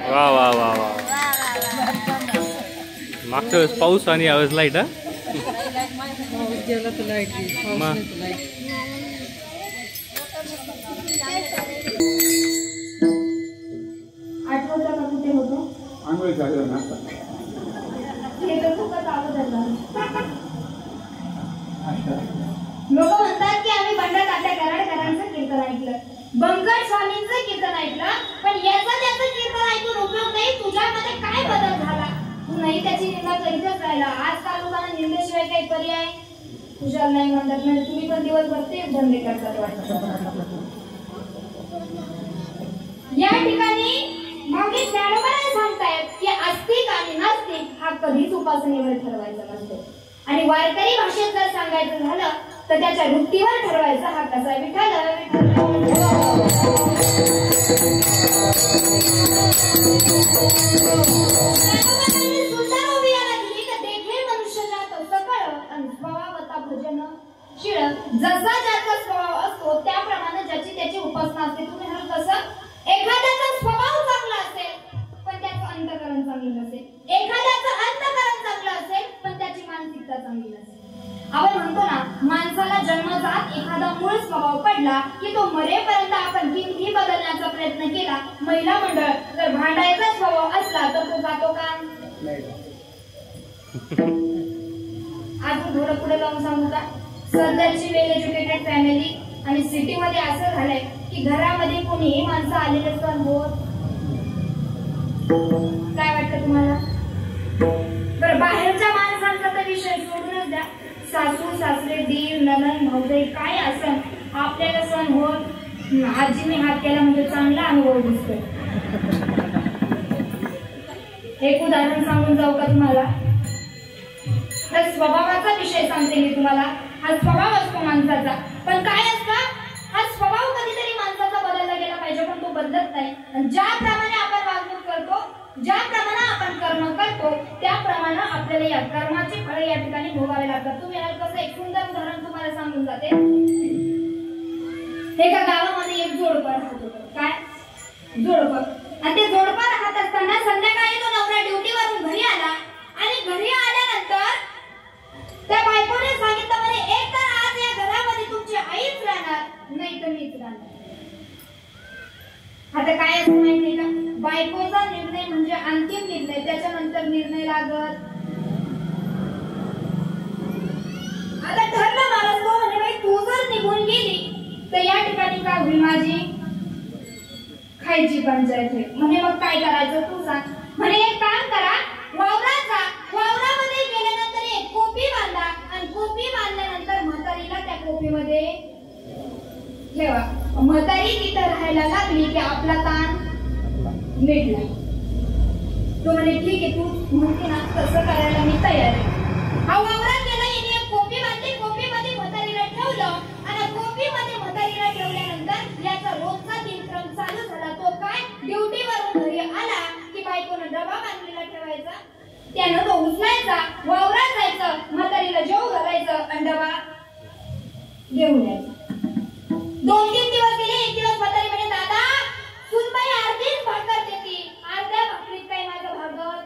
वा वा वा वा. मागच्या वेळेस पाऊस आणि यावेळेस लाईट. हा लोक म्हणतात की आम्ही बंडा तात्या कराडकरांचं कीर्तन ऐकलं, बंकट स्वामींचं कीर्तन ऐकलं, पण याचं त्याचं कीर्तन ऐकून उपयोग नाही. तुझ्यामध्ये काय बदल झाला? तू नाही त्याची निंदा करीतच राहिला. आज तालुकाला निंदेशिवाय काही पर्याय तुझ्याला नाही म्हणतात. म्हणजे तुम्ही पण दिवसभर तेच धंदे करतात वाटतं. या ठिकाणी मागे ज्ञानोबाने सांगतायत की आस्तिक आणि नास्तिक हा कधीच उपासनेवर ठरवायचा नसतो. आणि वारकरी भाषेत जर सांगायचं झालं तर त्याच्या वृत्तीवर ठरवायचा हा कसा. विठ्ठल सुंदर उभियाला दिली तर देखे मनुष्य जात सकळ आणि स्वभावता भजन शिळ. जसा ज्याचा स्वभाव असतो त्याप्रमाणे ज्याची त्याची उपासना असते. तुम्ही म्हणाल कसं? एखाद्याचा स्वभाव चांगला असेल पण त्याचं अंतःकरण चांगलं नसेल, एखाद्याचं अंतःकरण चांगलं असेल पण त्याची मानसिकता चांगली नसेल. आपण म्हणतो ना, माणसाला जन्मजात एखादा मूळ स्वभाव पडला की तो मरेपर्यंत आपण कितीही बदलण्याचा प्रयत्न केला. महिला मंडळ जर भांडायचा स्वभाव असला तर तो जातो का? अजून थोडं पुढे जाऊन सांगू का? सध्याची वेल एज्युकेटेड फॅमिली आणि सिटीमध्ये असं झालंय की घरामध्ये कोणीही माणसं आलेले सण होत. काय वाटतं तुम्हाला? बरं, बाहेरच्या माणसांचा तर विषय सोडूनच द्या. सासू सासरे दीर ननंद भाऊजाई काय असं आपल्याला सण होत. आजीने हात केला म्हणजे चांगला अनुभव दिसतोय. एक उदाहरण सांगून जाऊ का तुम्हाला? तर स्वभावाचा विषय सांगते मी तुम्हाला. हा स्वभाव असतो माणसाचा, पण काय असतं? हा स्वभाव कधीतरी माणसाचा बदलला गेला पाहिजे, पण तो बदलत नाही. आणि ज्याप्रमाणे आपण वागणूक करतो, ज्याप्रमाणे आपण कर्म करतो, त्याप्रमाणे आपल्याला या कर्माचे फळ या ठिकाणी भोगावे लागतात. तुम्ही कसं एक सुंदर उदाहरण तुम्हाला सांगून जाते. एका गावामध्ये एक जोडपं राहत होतं. काय जोडपं? आणि ते जोडपं राहत असताना संध्याकाळी तो नवरा ड्युटीवरून घरी आला आणि घरी आल्यानंतर त्या बायकोने सांगितलं, म्हणे एक तर आज या घरामध्ये तुमची आईच राहणार, नाही तर मीच राहणार. आता काय असं माहितीये का? बायकोचा निर्णय म्हणजे अंतिम निर्णय, त्याच्यानंतर निर्णय लागत. आता ठरलं मला तो म्हणे, बाई तू जर निघून गेली तर या ठिकाणी काय होईल? माझी खायची पंचायत होईल. म्हणे मग काय करायचं तू सांग. म्हणे एक काम करा, वावरात जा, वावरामध्ये गेल्यानंतर एक कोपी बांधा आणि कोपी बांधल्यानंतर म्हातारीला त्या कोपीमध्ये ठेवा. म्हातारी तिथं राहायला लागली की आपला ताण मिटला. तो म्हणे ठीक आहे, तू म्हणते ना तसं करायला मी तयार आहे. हा वावरात गेला, याने एक कोपी बांधली, कोपीमध्ये म्हातारीला ठेवलं आणि कोपीमध्ये म्हातारीला ठेवल्यानंतर याचा रोजचा दिनक्रम चालू झाला. तो काय, ड्युटीवरून घरी आला की बायकोनं डबा बांधलेला ठेवायचा, त्यानं तो उचलायचा, वावरात जायचं, म्हातारीला जेव घालायचं आणि डबा घेऊन यायचं. 2-3 दिवस गेले. एक दिवस म्हातारी म्हणे, दादा सुनबाई अर्धीच भाकर देते, अर्ध्या भाकरीत काय माझं भागत?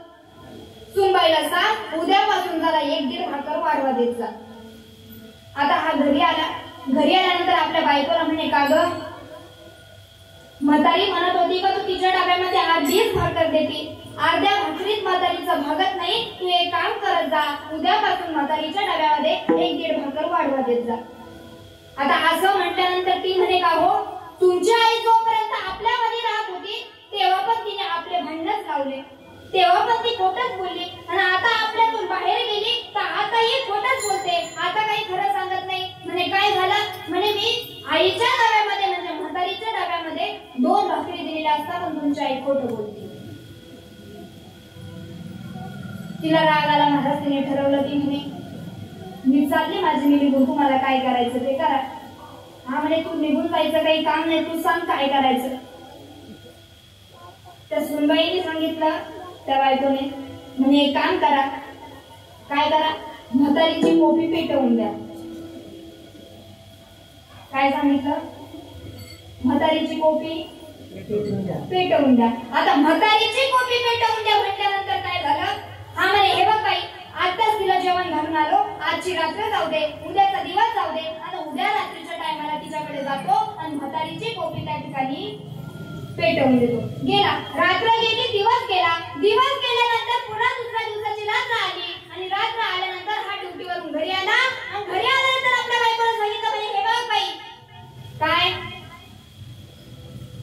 सुनबाईला सांग उद्यापासून जरा 1-1.5 भाकर वाढवा देत जा. आता हा घरी आला. घरी आल्यानंतर आपल्या बायकोला म्हणे, का ग? म्हातारी म्हणत होती का तू तिच्या डब्यामध्ये अर्धीच भाकर देते, अर्ध्या भाकरीत म्हातारीचं भागत नाही. तू एक काम करत जा, उद्यापासून म्हातारीच्या डब्यामध्ये 1-1.5 भाकर वाढवा देत जा. आता असं म्हटल्यानंतर ती म्हणे, का हो, तुमची आई जोपर्यंत आपल्यामध्ये राहत होती तेव्हा पण तिने आपले भांडणच लावले, तेव्हा पण ती खोटच बोलली, आणि आता आपल्यातून बाहेर गेली तर आताही खोटच बोलते, आता काही खरं सांगत नाही. म्हणे काय झालं? म्हणे मी आईच्या डब्यामध्ये म्हणजे म्हातारीच्या डब्यामध्ये 2 भाकरी दिलेल्या असतात पण तुमची आई खोटं बोलते. तिला राग आला. महाराज तिने ठरवलं की म्हणे मी चालली, माझी मी निघून, तुम्हाला काय करायचं ते करा. हा म्हणे तू निघून जायचं काही काम नाही, तू सांग काय करायचं. त्या सुनबाईने सांगितलं त्या बायकोने, म्हणे एक काम करा. काय करा? म्हातारीची कोपी पेटवून द्या. काय सांगितलं? म्हातारीची कोपी पेटवून द्या. आता म्हातारीची कोपी पेटवून द्या म्हटल्यानंतर काय झालं? हा म्हणे हे बघ बाई, आताच तिला जेवण घालून आलो, आजची रात्र जाऊ दे, उद्याचा दिवस जाऊ दे, आणि उद्या रात्रीच्या टायमाला तिच्याकडे जातो आणि म्हातारीची कोपी त्या ठिकाणी पेटवून देतो. गेला, रात्र गेली, दिवस गेला. दिवस गेल्यानंतर पुन्हा दुसऱ्या दिवसाची रात्र आली आणि रात्र आल्यानंतर हा ड्युटीवरून घरी आला आणि घरी आल्यानंतर आपल्या बायकोला सांगितलं म्हणे हे बघ बाई, काय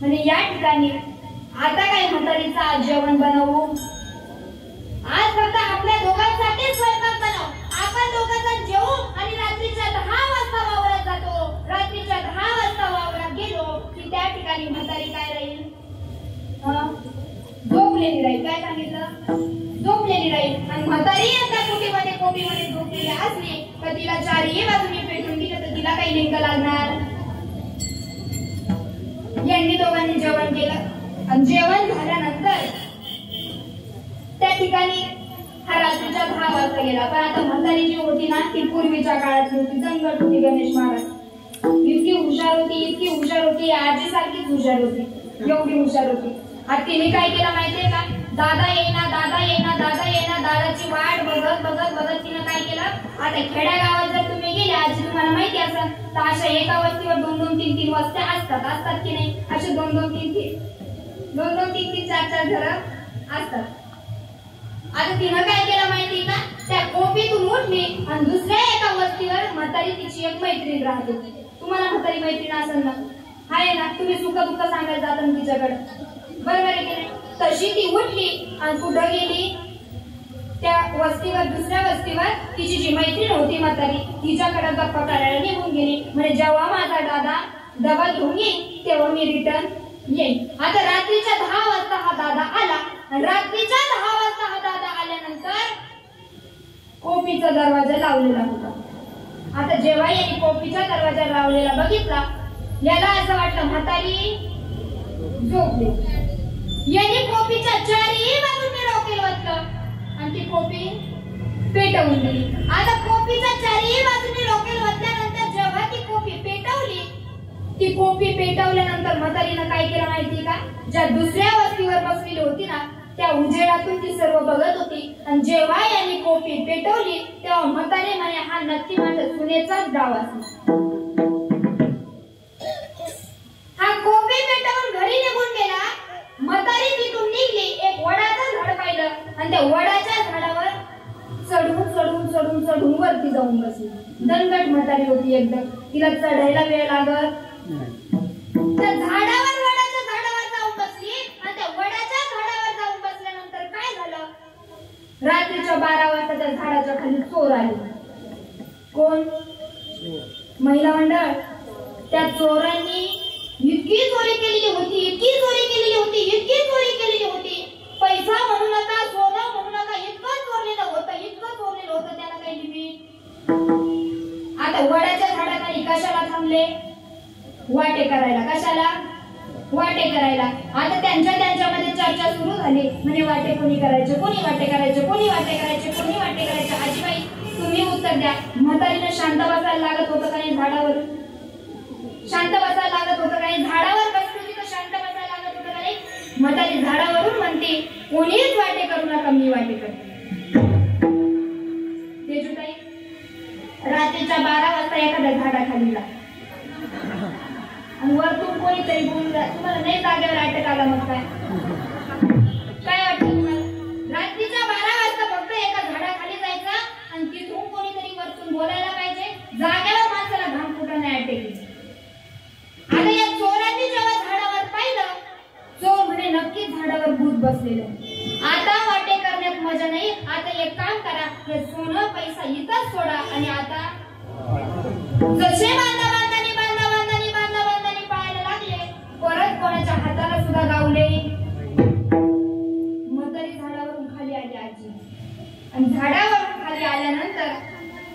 म्हणजे या ठिकाणी आता काय म्हातारीचं आज जेवण बनवू? आज फक्त आपल्या दोघांसाठी स्वयंपाक बनव. आपण दोघांचा जेवू आणि रात्रीच्या 10 वाजता वावरात जातो. रात्रीच्या 10 वाजता वावरात गेलो की त्या ठिकाणी म्हातारी काय राहील? झोपलेली राहील. काय सांगितलं? झोपलेली राहील. आणि म्हातारी त्या कोपीमध्ये झोपलेली असली तर तिला चारही बाजूने पेटून दिलं तर तिला काही नेमकं लागणार? यांनी दोघांनी जेवण केलं आणि जेवण झाल्यानंतर त्या ठिकाणी हा रात्रीच्या 10 वाजता गेला. पण आता म्हातारी जी होती ना ती पूर्वीच्या काळातली होती, दंगट होती. गणेश महाराज इतकी हुशार होती, आजी सारखीच हुशार होती, एवढी हुशार होती. आता तिने काय केलं माहितीये का? दादा येईना, दादाची वाट बघत तिने काय केलं? आता खेड्या गावात जर तुम्ही गेले, आजी तुम्हाला माहिती असेल तर अशा एका वस्तीवर 2-2-3-3 वस्त्या असतात की नाही? असे 2-2-3-3 4-4 घर असतात. आता तिनं काय केलं माहिती का? त्या कोपीतून उठली आणि दुसऱ्या एका वस्तीवर म्हातारी तिची एक मैत्रीण राहत होती. तुम्हाला म्हातारी मैत्रीण असेल ना? आहे ना? तुम्ही सुख दुःख सांगायला जाता ना तिच्याकडे, बरोबर आहे की नाही? तशी ती उठली आणि कुठं गेली? त्या वस्तीवर, दुसऱ्या वस्तीवर तिची जी मैत्रीण होती म्हातारी तिच्याकडे गप्पा करायला निघून गेली. म्हणजे जेव्हा माझा दादा डबा घेऊन येईल तेव्हा मी रिटर्न येईल. आता रात्रीच्या 10 वाजता हा दादा आला आणि रात्रीच्या 10 वाजता हा दादा आल्यानंतर कोपीचा दरवाजा लावलेला होता. आता जेव्हा यांनी कोपीचा दरवाजा लावलेला बघितला, याला असं वाटलं म्हातारी झोपली. यांनी कोपीच्या चारही बाजूने रॉकेल वाजलं आणि ती कोपी पेटवून दिली. आता कोपीच्या चारही बाजूने रॉकेल वाजल्यानंतर जेव्हा ती कोपी पेटवली, ती कोपी पेटवल्यानंतर म्हातारीनं काय केलं माहिती का? ज्या दुसऱ्या वस्तीवर बसलेली होती ना त्या उजेडातून ती सर्व बघत होती. आणि जेव्हा यांनी कोपी पेटवली तेव्हा म्हातारी म्हणे हा नक्की माझ्या सुनेचाच डाव असला. हा कोपी पेटवून घरी निघून गेला. म्हातारी तिथून निघली, एक वडाचं झाड पाहिलं आणि त्या वडाच्या झाडावर चढून वरती जाऊन बसली. दणकट म्हातारी होती एकदम, तिला चढायला वेळ लागत. त्या वडाच्या झाडावर जाऊन बसली आणि त्या वडाच्या झाडावर जाऊन बसल्यानंतर काय झालं? रात्रीच्या 12 वाजता त्या झाडाच्या खाली चोर आले. कोण? महिला मंडळ. त्या चोरांनी इतकी चोरी केलेली होती. पैसा म्हणू नका, सोनं म्हणू नका, इतकं चोरलेलं होतं त्याला काही लिमिट. आता वडाच्या झाडाखाली कशाला थांबले? वाटे करायला. कशाला? वाटे करायला. आता त्यांच्यामध्ये चर्चा सुरू झाली. म्हणजे वाटे कोणी करायचे? आजीबाई तुम्ही उत्तर द्या. म्हातारीनं शांत बसायला लागत होतं का नाही? झाडावर शांत बसायला लागत होतं का नाही? झाडावर बसली होती तर शांत बसायला लागत होतं का नाही? म्हातारी झाडावरून म्हणते कोणीच वाटे करू नका, मी वाटे करते. तेजुताई रात्रीच्या 12 वाजता एखाद्या झाडाखाली जा आणि वरतून कोणीतरी बोलून तुम्हाला नाही जागेवर अटक आला मग काय वाटतं तुम्हाला? रात्रीच्या 12 वाजता फक्त एका झाडाखाली जायचं आणि तिथून कोणीतरी वरतून बोलायला पाहिजे. जागेवर माणसाला घाम फुटं नाही अटकेल. आता या चोरांनी जेव्हा झाडावर पाहिलं, चोर म्हणे नक्कीच झाडावर भूत बसलेलं. आता वाटे करण्यात मजा नाही. आता एक काम करा, हे सोनं पैसा इथंच सोडा आणि आता जसे बांधाबांधानी पाहायला लागले, परत कोणाच्या हाताला सुद्धा गावले. म्हातारी झाडावरून खाली आली आजी. आणि झाडावरून खाली आल्यानंतर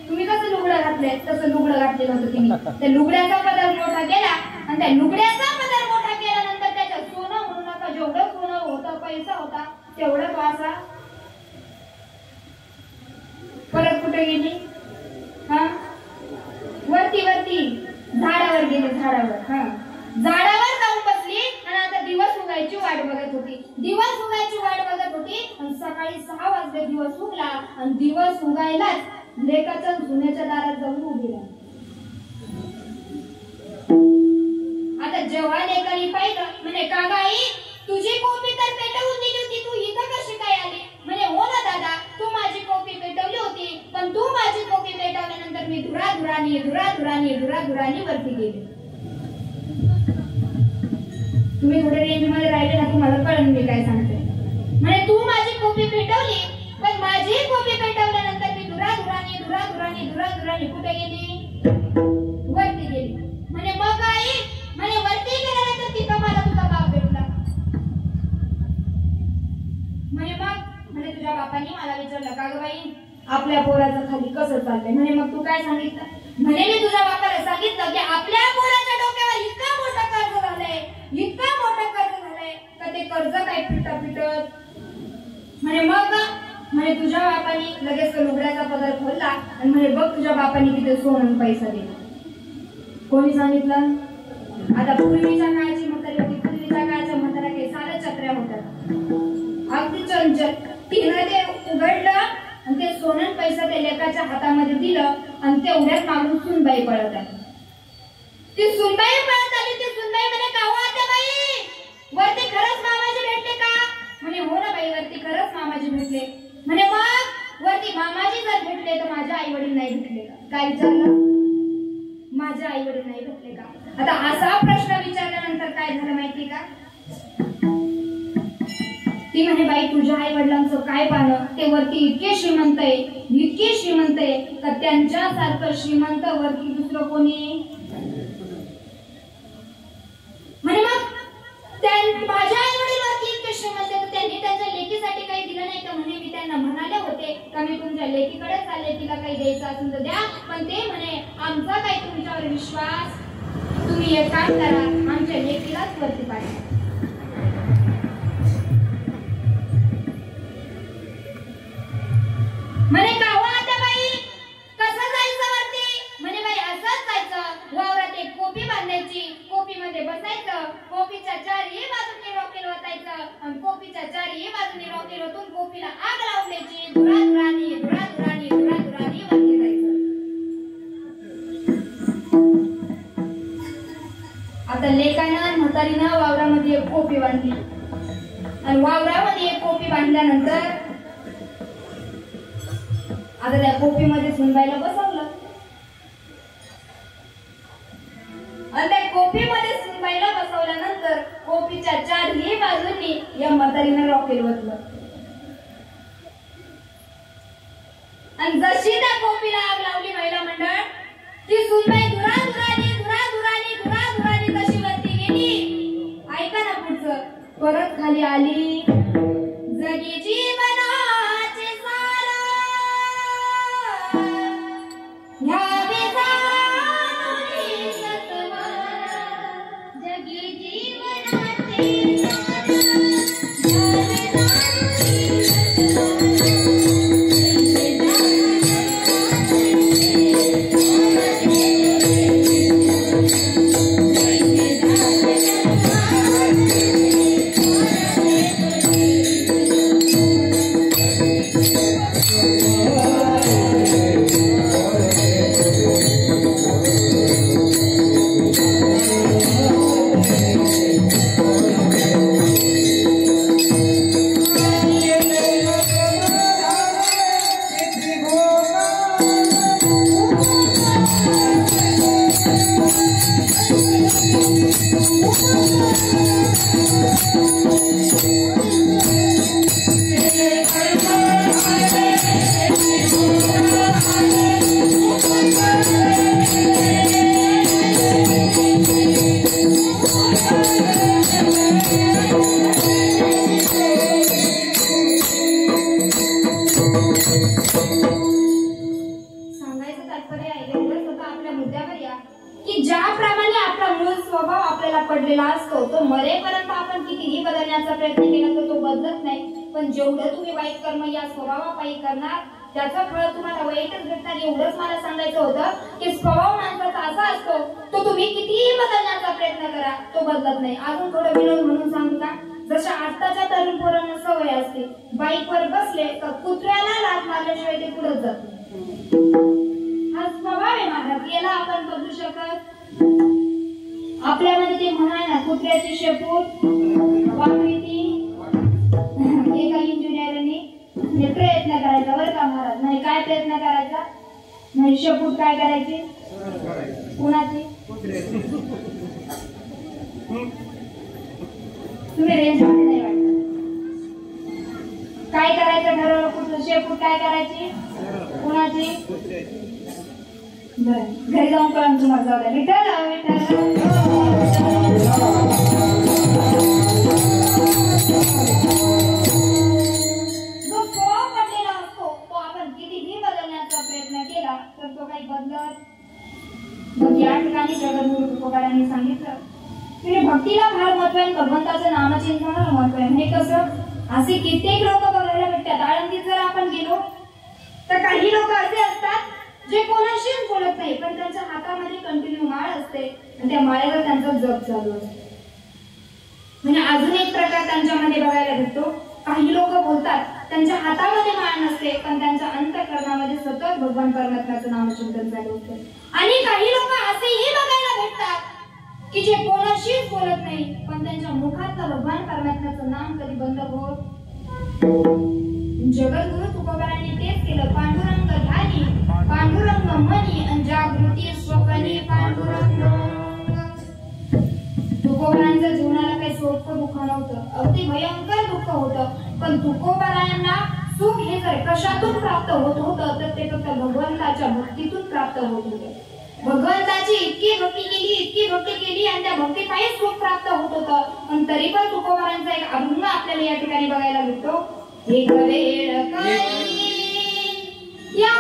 तुम्ही कसं लुगडं घातलंय तसं लुगडं घातलेलं होतं तिने. त्या लुगड्याचा पदर मोठा केला आणि त्या लुगड्याचा पदर मोठा केल्यानंतर त्याच्यात सोनं म्हणू नका, जेवढं सोनं होतं, पैसा होता तेवढं वासा परत कुठे गेली? वरती झाडावर गेली. झाडावर जाऊन बसली आणि आता दिवस वाट बघत होती, दिवस उगायची वाट बघत होती. आणि सकाळी 6 वाजले दिवस उगला आणि दिवस उगायलाच लेकाच्या जुन्याच्या दारात जाऊन उभी राहिली. आता जेव्हा लेकाने पाहिलं म्हणे का गाई तुझी कॉपी तर पेटवून दिली होती, तू इथं कशी काय आली? म्हणे हो ना दादा, तू माझी कॉपी पेटवली होती, पण तू माझी कॉपी पेटवल्यानंतर मी धुराधुरानी वरती गेले. तुम्ही थोडे रेंज मध्ये राहिले ना, तुम्हाला कळलं मी काय सांगते. म्हणे तू माझी कॉपी पेटवली, पण माझी कॉपी पेटवल्यानंतर मी धुराधुरानी कुठे गेली? वरती गेली. म्हणे मग आई, म्हणे वरती गेल्यानंतर तिथं मला तुझा बाप भेटला. म्हणे मग, म्हणे तुझ्या बापाने मला विचारलं का ग बाई आपल्या पोराचं खाली कसं चाललंय? म्हणे मग तू काय सांगितलं? म्हणे मी तुझ्या बापाला सांगितलं की आपल्या पोराच्या डोक्यावर इतकं मोठं कर्ज झालंय का ते कर्ज काय पिटत. म्हणे मग, म्हणे तुझ्या बापाने लगेच लुगड्याचा पदर खोलला आणि म्हणे बघ तुझ्या बापाने किती सोनं पैसा दिला. कोणी सांगितलं? आता पूर्वीच्या काळची म्हातारी होती, पूर्वीच्या काळच्या म्हाताऱ्या काही साध्या चत्र्या होत्या, अगदी चंचल. तिनं ते उघडलं आणि ते सोनं पैसा त्या लेकाच्या हातामध्ये दिलं आणि तेवढ्याच मागून सुनबाई पळत आली. ती सुनबाई पळत आली. ती सुनबाई म्हणे का हो आत्याबाई, वरती खरंच मामाजी भेटले का? म्हणे हो ना बाई, वरती खरंच मामाजी भेटले. म्हणे मग वरती मामाजी जर भेटले तर माझ्या आई वडील नाही भेटले का? काय विचारलं? माझ्या आई वडील नाही भेटले का? आता असा प्रश्न विचारल्यानंतर काय झालं माहिती का? ती म्हणे बाई तुझ्या आई वडिलांचं काय पाहणं, ते वरती इतके श्रीमंत आहे का त्यांच्यासारखं श्रीमंत वरती दुसरं कोणी? म्हणे मग माझ्या आई वडील वरती इतके श्रीमंत तर त्यांनी त्यांच्या लेकीसाठी काही दिलं नाही का? म्हणे मी त्यांना म्हणाले होते का मी तुमच्या लेकीकडे चालले, तिला काही द्यायचं असेल तर द्या, पण ते म्हणे आमचा काही तुमच्यावर विश्वास, तुम्ही एक काम करा आमच्या लेकीलाच वरती पाठवा. म्हणे का हो आत्याबाई कसं जायचं वरती? म्हणे बाई असंच जायचं, वावरात एक कोपी बांधायची, कोपीमध्ये बसायचं, कोपीच्या चारही बाजूने रॉकेल ओतायचं आणि कोपीच्या चारही बाजूने रॉकेल ओतून कोपीला आग लावून द्यायची, धुराधुरानी वरती जायचं. आता लेकानं म्हातारीनं वावरामध्ये एक कोपी बांधली आणि वावरामध्ये एक कोपी बांधल्यानंतर आता त्या कोपीमध्ये सुनबाईला बसवलं आणि त्या कोपीमध्ये सुनबाईला बसवल्यानंतर कोपीच्या चारही बाजूंनी या म्हातारीनं रॉकेल ओतलं आणि जशी त्या कोपीला आग लावली महिला मंडळ, ती सुनबाई धुराधुरानी जशी वरती गेली. ऐका ना पुढचं, परत खाली आली. जगी जीवनाचे सार घ्यावे जाणून सत्वर, जगी जीवनाचे सार घ्यावे जाणून सत्वर. पडलेला असतो तो मरेपर्यंत आपण कितीही बदलण्याचा प्रयत्न केला तर तो बदलत नाही. पण जेवढं तुम्ही वाईट कर्म या स्वभावापायी करणार त्याचा फळ तुम्हाला वाईटच भेटणार. एवढंच मला सांगायचं होतं की स्वभाव माणसाचा असा असतो तो तुम्ही कितीही बदलण्याचा प्रयत्न करा तो बदलत नाही. अजून थोडं विनोद म्हणून सांगू का? जसं सवय असते, बाईकवर बसले तर कुत्र्याला लाथ मारल्याशिवाय ते पुढे जात. हा स्वभाव आहे माझा, याला आपण बदलू शकत. आपल्यामध्ये ते म्हणाय ना, कुत्र्याची शेपूट वाकडी ती. एका इंजिनियरने प्रयत्न करायचा बरं का महाराज. नाही काय प्रयत्न करायचा, नाही शेपूट काय करायची, कुणाची. तुम्ही रेंज मध्ये नाही वाटत. काय करायचं ठरवलं, कुठलं शेपूट काय करायची, कुणाची. बरं घरी जाऊन कळून तुम्हाला जाऊ द्या. विठ्ठल विठ्ठल तर तो काही बदलत. मग या ठिकाणी जगद्गुरु तुकोबारायांनी सांगितलं की भक्तीला फार महत्व आहे, भगवंताचं नामचिंतनाला महत्व आहे. हे कसं, असे कित्येक लोक बघायला भेटतात. आळंदीत जर आपण गेलो तर काही लोक असे असतात जे कोणाशीच बोलत नाही, पण त्यांच्या हातामध्ये कंटिन्यू माळ असते आणि त्या माळेवर त्यांचं जप चालू असते. म्हणजे अजून एक प्रकार त्यांच्यामध्ये बघायला भेटतो. काही लोक बोलतात, त्यांच्या हातामध्ये माळ नसते, पण त्यांच्या अंतःकरणामध्ये सतत भगवान परमात्म्याचं नामचिंतन चालू असते. आणि काही लोक असेही बघायला भेटतात की जे कोणाशीच बोलत नाही, पण त्यांच्या मुखातलं भगवान परमात्म्याचं नाम कधी बंद होत. जगद्गुरु तुकोबारायांनी तेच केलं. पांडुरंग ध्यानी, पांडुरंग मनी आणि जागृती स्वप्नी पांडुरंग. तुकोबारायांच्या जीवनाला काही सोपं दुःख नव्हतं, अगदी भयंकर दुःख होतं. पण तुकोबारायांना सुख हे जर कशातून प्राप्त होत होतं तर ते फक्त भगवंताच्या भक्तीतून प्राप्त होत होतं. भगवंताची इतकी भक्ती केली आणि त्या भक्तीपायी सुख प्राप्त होत होतं. पण तरी पण तुकोबारायांचा एक अभंग आपल्याला या ठिकाणी बघायला भेटतो. एक वेळ करी या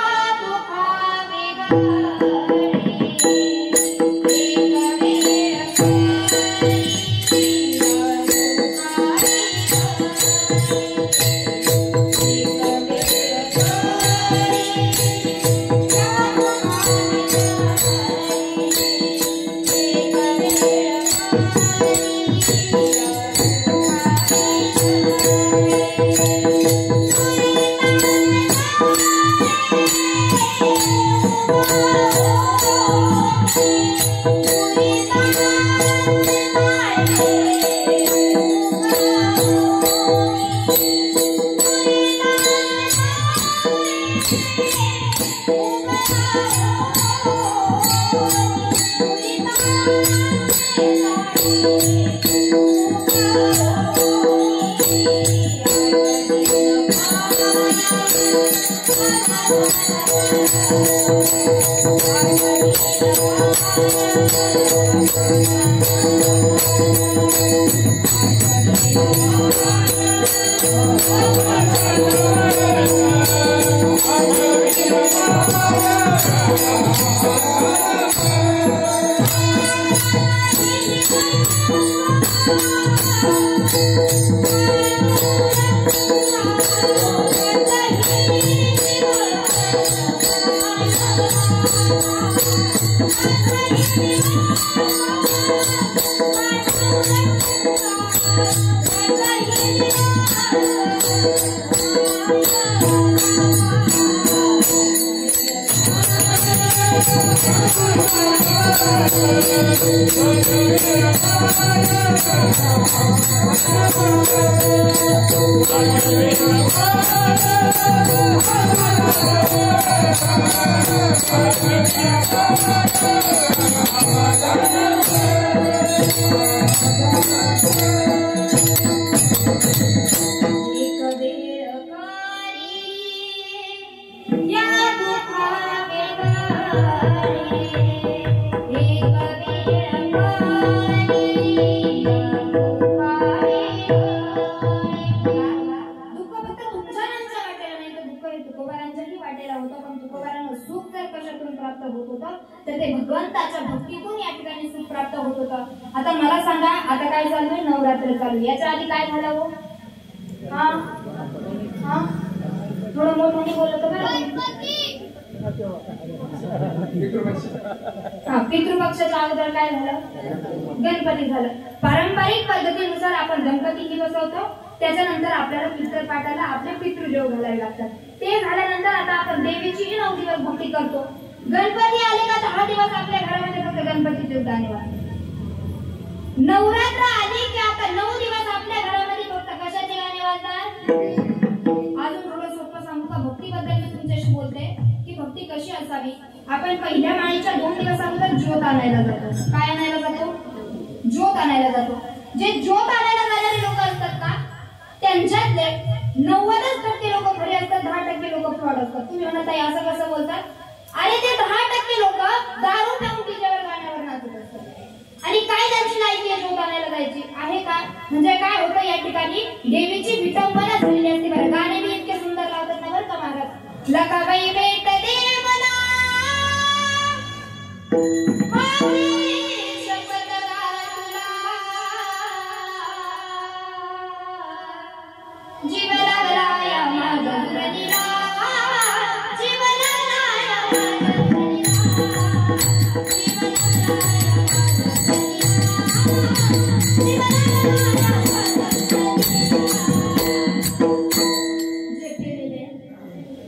भगवंताच्या भक्तीतून या ठिकाणी सुख प्राप्त होत होतं. आता मला सांगा, आता काय चालू आहे, नवरात्र चालू. याच्या आधी काय झालं हो? हा हा थोडं मोठ्याने बोललं तर पितृपक्षाच्या अगोदर काय झालं? गणपती झालं. पारंपरिक पद्धतीनुसार आपण गणपती बसवतो, त्याच्यानंतर आपल्याला पितृपाठाला आपले पितृदेव घालावे लागतात. ते झाल्यानंतर आता आपण देवीची 9 दिवस भक्ती करतो. गणपती आले का 10 दिवस आपल्या घरामध्ये फक्त गणपतीचेच गाणे वाजतात. नवरात्र आली की आता 9 दिवस आपल्या घरामध्ये फक्त कशाचे गाणे वाजतात. अजून थोडं सोपं सांगू का भक्तीबद्दल मी तुमच्याशी बोलते की भक्ती कशी असावी. आपण पहिल्या माळीच्या 2 दिवस अगोदर ज्योत आणायला जातो. काय आणायला जातो? ज्योत आणायला जातो. जे ज्योत आणायला जाणारे लोक असतात का त्यांच्यातले 90% लोक खरे असतात, 10% लोक फ्रॉड असतात. तुम्ही म्हणत आहे असं कसं बोलतात? अरे ते 10% लोक दारू पिऊन तिच्यावर गाण्यावर नाचत असतात. आणि काय त्यांची लायकी आहे ज्योत आणायला जायची आहे का? म्हणजे काय होतं या ठिकाणी देवीची विटंबना झालेली असते. बरं गाणे बी इतके सुंदर लावतात ना बरं का महाराज. लकाबाई भेट दे मला जीव लागला या माझा दुर्नीला, जीव लागला या माझा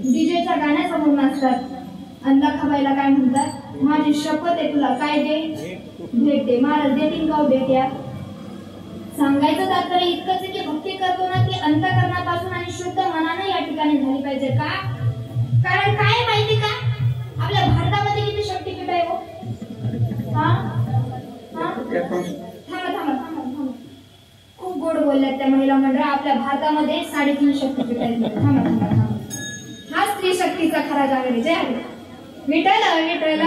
डीजेच्या गाण्यासमोर नाचतात. आणि लखाबाईला काय म्हणतात? माझी शपथ आहे तुला काय दे? भेट दे. महाराज देतील का भेट? या सांगायचं तात्पर्य इतकंच आहे की भक्ती करतो ना ती अंतःकरणापासून आणि शुद्ध मनाने या ठिकाणी झाली पाहिजे. का? कारण काय माहिती का आपल्या भारतामध्ये किती शक्तिपीठ आहे हो? थांबा खूप गोड बोलल्यात त्या महिला मंडळ. आपल्या भारतामध्ये 3.5 शक्तिपीठ आहेत. थांबा हा स्त्री शक्तीचा खरा जागर. जय हरी विठ्ठल विठ्ठल.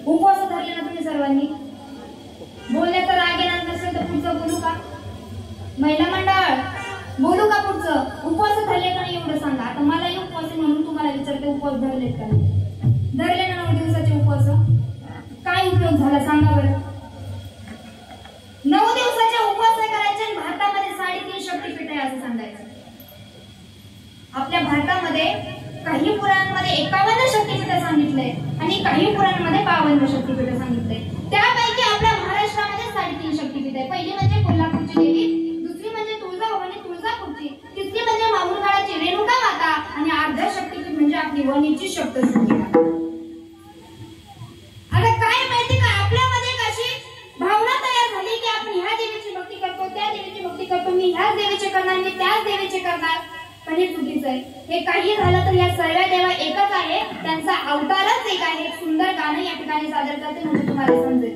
उपवास धरले ना तुम्ही सर्वांनी? बोलण्याचा राग येणार नसेल तर पुढचं बोलू का? महिला मंडळ बोलू का पुढचं? उपवास धरले का नाही एवढं सांगा. आता मला उपवास म्हणून तुम्हाला विचारते उपवास धरलेत का नाही? धरले ना 9 दिवसाचे उपवास. काय उपयोग झाला सांगा बरं? 9 दिवसाचे उपवास करायचे आणि भारतामध्ये 3.5 शक्तिपीठ आहे असं सांगायचं. आपल्या भारतामध्ये काही पुराणांमध्ये 51 शक्तिपीठ सांगितलंय आणि काही पुराणांमध्ये 52 शक्तिपीठ सांगितलंय. त्यापैकी आपल्या महाराष्ट्रामध्ये 3.5 शक्तिपीठ आहे. पहिली म्हणजे कोल्हापूरची देवी, दुसरी म्हणजे तुळजाभवानी तुळजापूरची, तिसरी म्हणजे माहुरगडाची रेणुका माता आणि 8 शक्तिपीठ म्हणजे आपली वणीची सप्तशृंगी माता. आता काय माहिती का आपल्यामध्ये कशी भावना तयार झाली की आपण ह्या देवीची भक्ती करतो, त्या देवीची भक्ती करतो, मी ह्याच देवीचे करणार, मी त्याच देवीचे करणार. पण हे चुकीचं आहे. हे काही झालं तर या सर्व देवा एकच आहे, त्यांचा अवतारच एक आहे. एक सुंदर गाणं या ठिकाणी सादर करते म्हणजे तुम्हाला समजेल.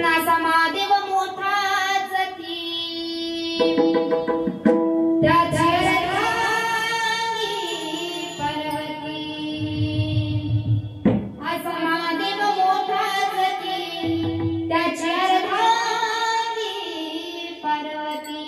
असा महादेव मोठाच ती त्याची अर्धांगी पर्वती, असा महादेव मोठाच ती त्याची अर्धांगी पर्वती.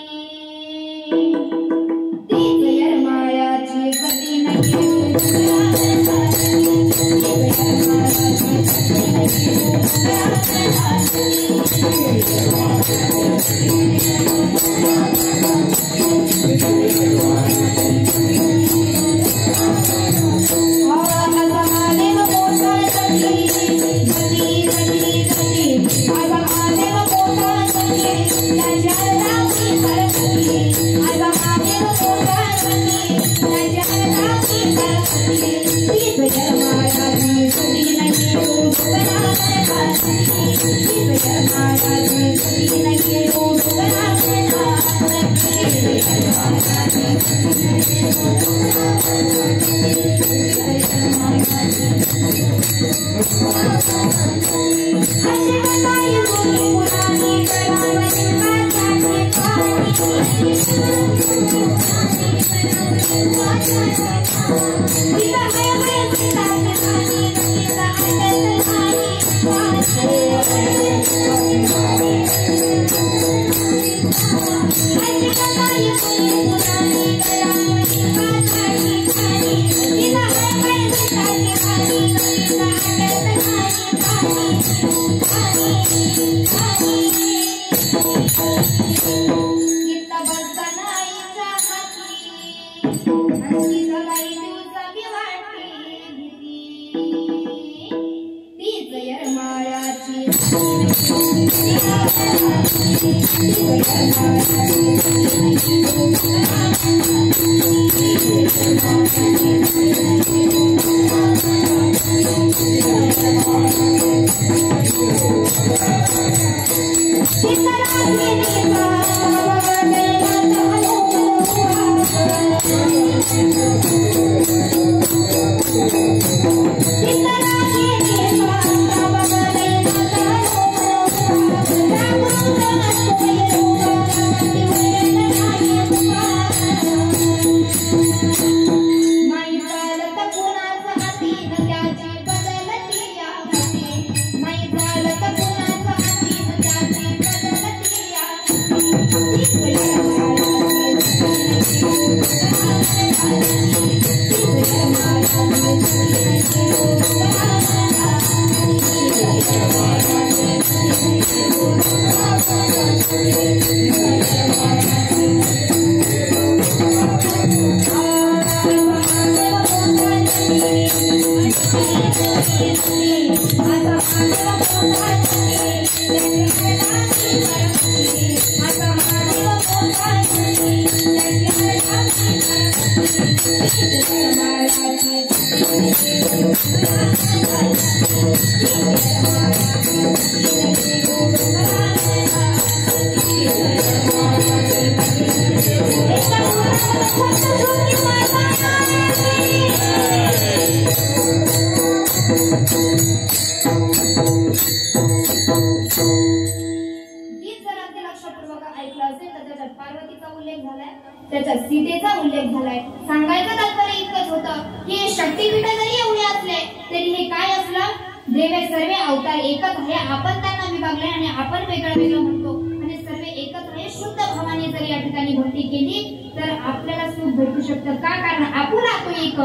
त्याच्यात सीतेचा उल्लेख झालाय. सांगायचं तात्पर्य इतकंच होतं की शक्तिपीठ जरी एवढे असले तरी हे काय असलं, देवे सर्व अवतार एकच आहे. आपण त्यांना विभागले आणि आपण वेगळं वेगळं म्हणतो आणि सर्व एकच आहे. शुद्ध भावाने जर या ठिकाणी भक्ती केली तर आपल्याला सुख भेटू शकतं. का? कारण आपण आतो एक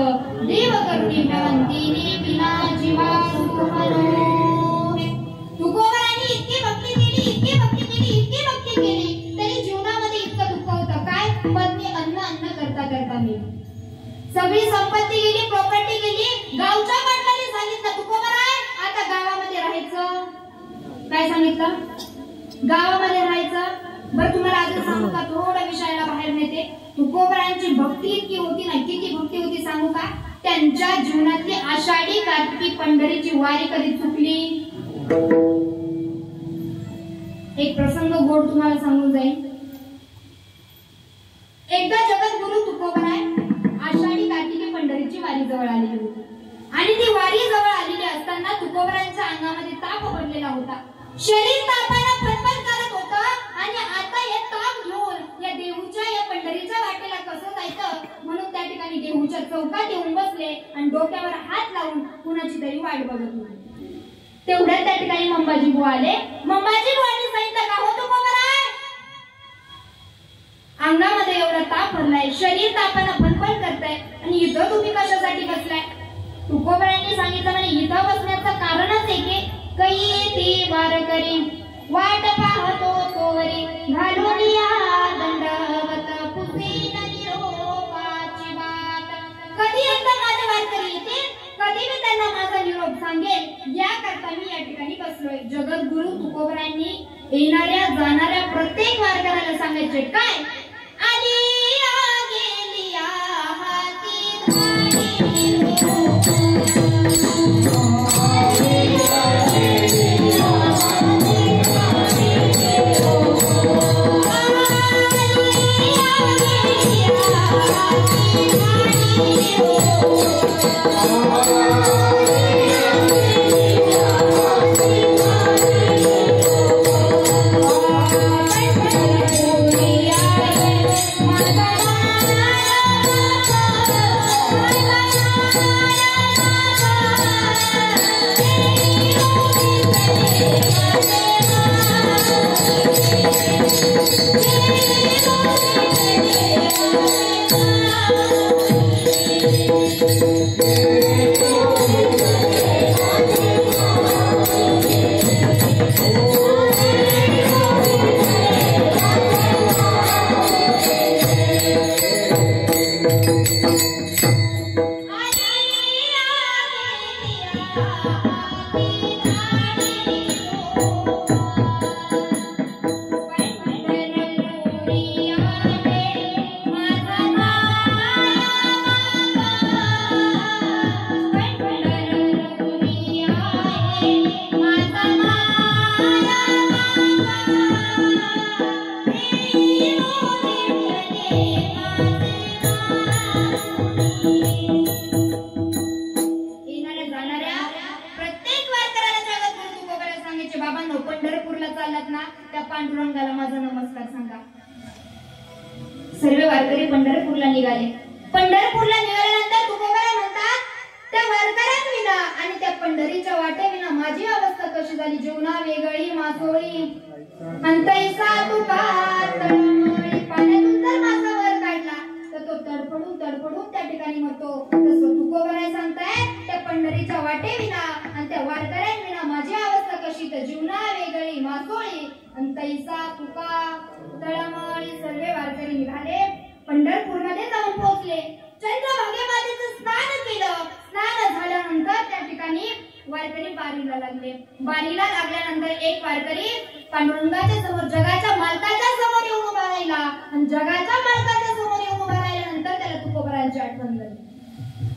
देव करुणी भवंतीने विना जीवा तुकोबरांनी इतकी भक्ती केली, इतकी भक्ती केली, इतकी भक्ती केली तरी जीवनामध्ये इतकं दुःख होतं. काय? पत्नी अन्न करता करता मी सगळी संपत्ती गेली, प्रॉपर्टी गेली. गावच्या मंडळी सांगितलं तुकोबराय आता गावामध्ये राहायचं. काय सांगितलं? गावामध्ये राहायचं. बरं तुम्हाला अजून सांगू का? थोडं विषयाला बाहेर नेते. तुकोबरांची भक्ती इतकी होती ना, किती भक्ती होती सांगू का? त्यांच्या जीवनातली आषाढी कार्तिकी पंढरीची वारी कधी चुकली? एक प्रसंग गोड तुम्हाला सांगून जाईल. एकदा जगद्गुरु तुकोबराय आषाढी कार्तिकी पंढरीची वारी जवळ आलेली होती आणि ती वारी जवळ आलेली असताना तुकोबरांच्या अंगामध्ये ताप भरलेला होता. शरीर तापाने फणफण करत होतं आणि आता हे ताप घेऊन या देहूच्या या पंढरीच्या वाटेला कसं जायचं म्हणून त्या ठिकाणी देहूच्या चौकात येऊन बसले आणि डोक्यावर हात लावून कुणाची तरी वाट बघत होते. तेवढ्यात त्या ठिकाणी मंबाजी बुवा आले. मंबाजी बुवांनी सांगितलं का हो तुकोबराय अंगामध्ये एवढा ताप भरलाय, शरीर तापानं फणफण करताय आणि इथं तुम्ही कशासाठी बसलाय? तुकोबरांनी सांगितलं म्हणे इथं बसण्याचं कारणच आहे की कैती वारकरी वाट पाहतो तोवरी घालून या दंडवत पुसीन निरोपाची बात. कधी एकदा माझे वारकरी येतील, कधी मी त्यांना माझा निरोप सांगेल याकरता मी या ठिकाणी बसलोय. जगद्गुरु तुकोबरांनी येणाऱ्या जाणाऱ्या प्रत्येक वारकऱ्याला सांगायचे काय? आली गेली हाती Bye. वारकरी पंढरपूरला निघाले. पंढरपूरला निघाल्यानंतर तुकोबराय म्हणतात, त्या वारकऱ्यांविना आणि त्या पंढरीच्या वाटेविना माझी अवस्था कशी झाली. जेवणा वेगळी मासोळी अंतैसा तुका तळमळी. पाण्यातून जर मासा वर काढला तर तो तडफडून तडफडून त्या ठिकाणी मरतो. तसं तुकोबराय सांगताय, त्या पंढरीच्या वाटेविना आणि त्या वारकऱ्यांविना माझी अवस्था कशी. तर जीवना वेगळी मासोळी अंतैसा तुका तळमळी. सर्व वारकरी निघाले, पंढरपूरमध्ये जाऊन पोहोचले. चंद्रभागेमातेचं स्नान केलं. स्नान झाल्यानंतर त्या ठिकाणी वारकरी बारीला लागले. बारीला लागल्यानंतर एक वारकरी पांडुरंगाच्या समोर, जगाच्या मालकाच्या समोर येऊन उभा राहिला. आणि जगाच्या मालकाच्या समोर येऊन उभा राहिल्यानंतर त्याला तुकोबरायांची आठवण झाली.